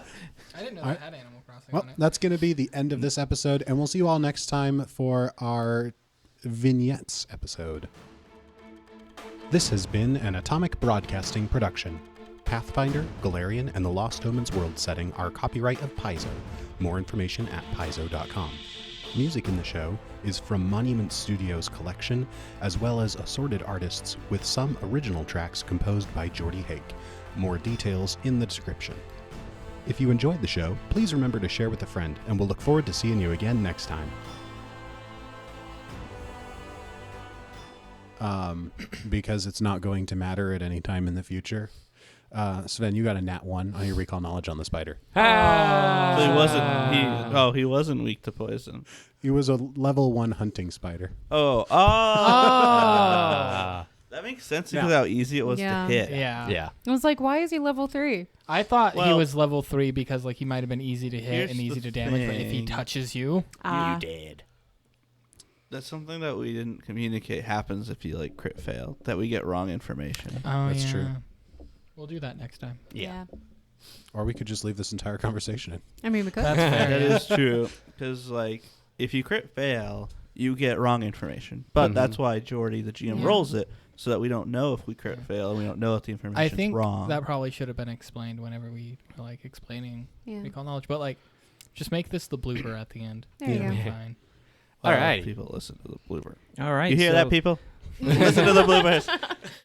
didn't know Alright. that had Animal Crossing Well, on it. that's going to be the end of this episode, and we'll see you all next time for our vignettes episode. This has been an Atomic Broadcasting production. Pathfinder, Galarian, and the Lost Omens world setting are copyright of Paizo. More information at paizo.com. Music in the show is from Monument Studios' collection, as well as assorted artists, with some original tracks composed by Jordy Hake. More details in the description. If you enjoyed the show, please remember to share with a friend, and we'll look forward to seeing you again next time. Because it's not going to matter at any time in the future. Sven, you got a nat 1 on your recall knowledge on the spider. So he wasn't weak to poison. He was a level 1 hunting spider. Oh. Ah. That makes sense Yeah. because how easy it was Yeah. to hit. Yeah. Yeah. I was like, why is he level 3? I thought he Well- was level 3 because like he might have been easy to hit Here's and easy the to damage, but if he thing. touches you, Ah. did. That's something that we didn't communicate happens if you like crit fail. That we get wrong information. oh That's yeah. true. We'll do that next time. Yeah. Or we could just leave this entire conversation in. I mean, we could. That's fair. That yeah. is true. Because like if you crit fail, you get wrong information. But Mhm. that's why Jordy, the GM, Yeah. rolls it so that we don't know if we crit fail and we don't know if the information I is think wrong. that probably should have been explained whenever we were like explaining Yeah. recall knowledge. But like, just make this the blooper at the end. There you Yeah. go. It'll be fine. All All right. right. People listen to the blooper. All right. You hear so that, people? Listen to the bloopers.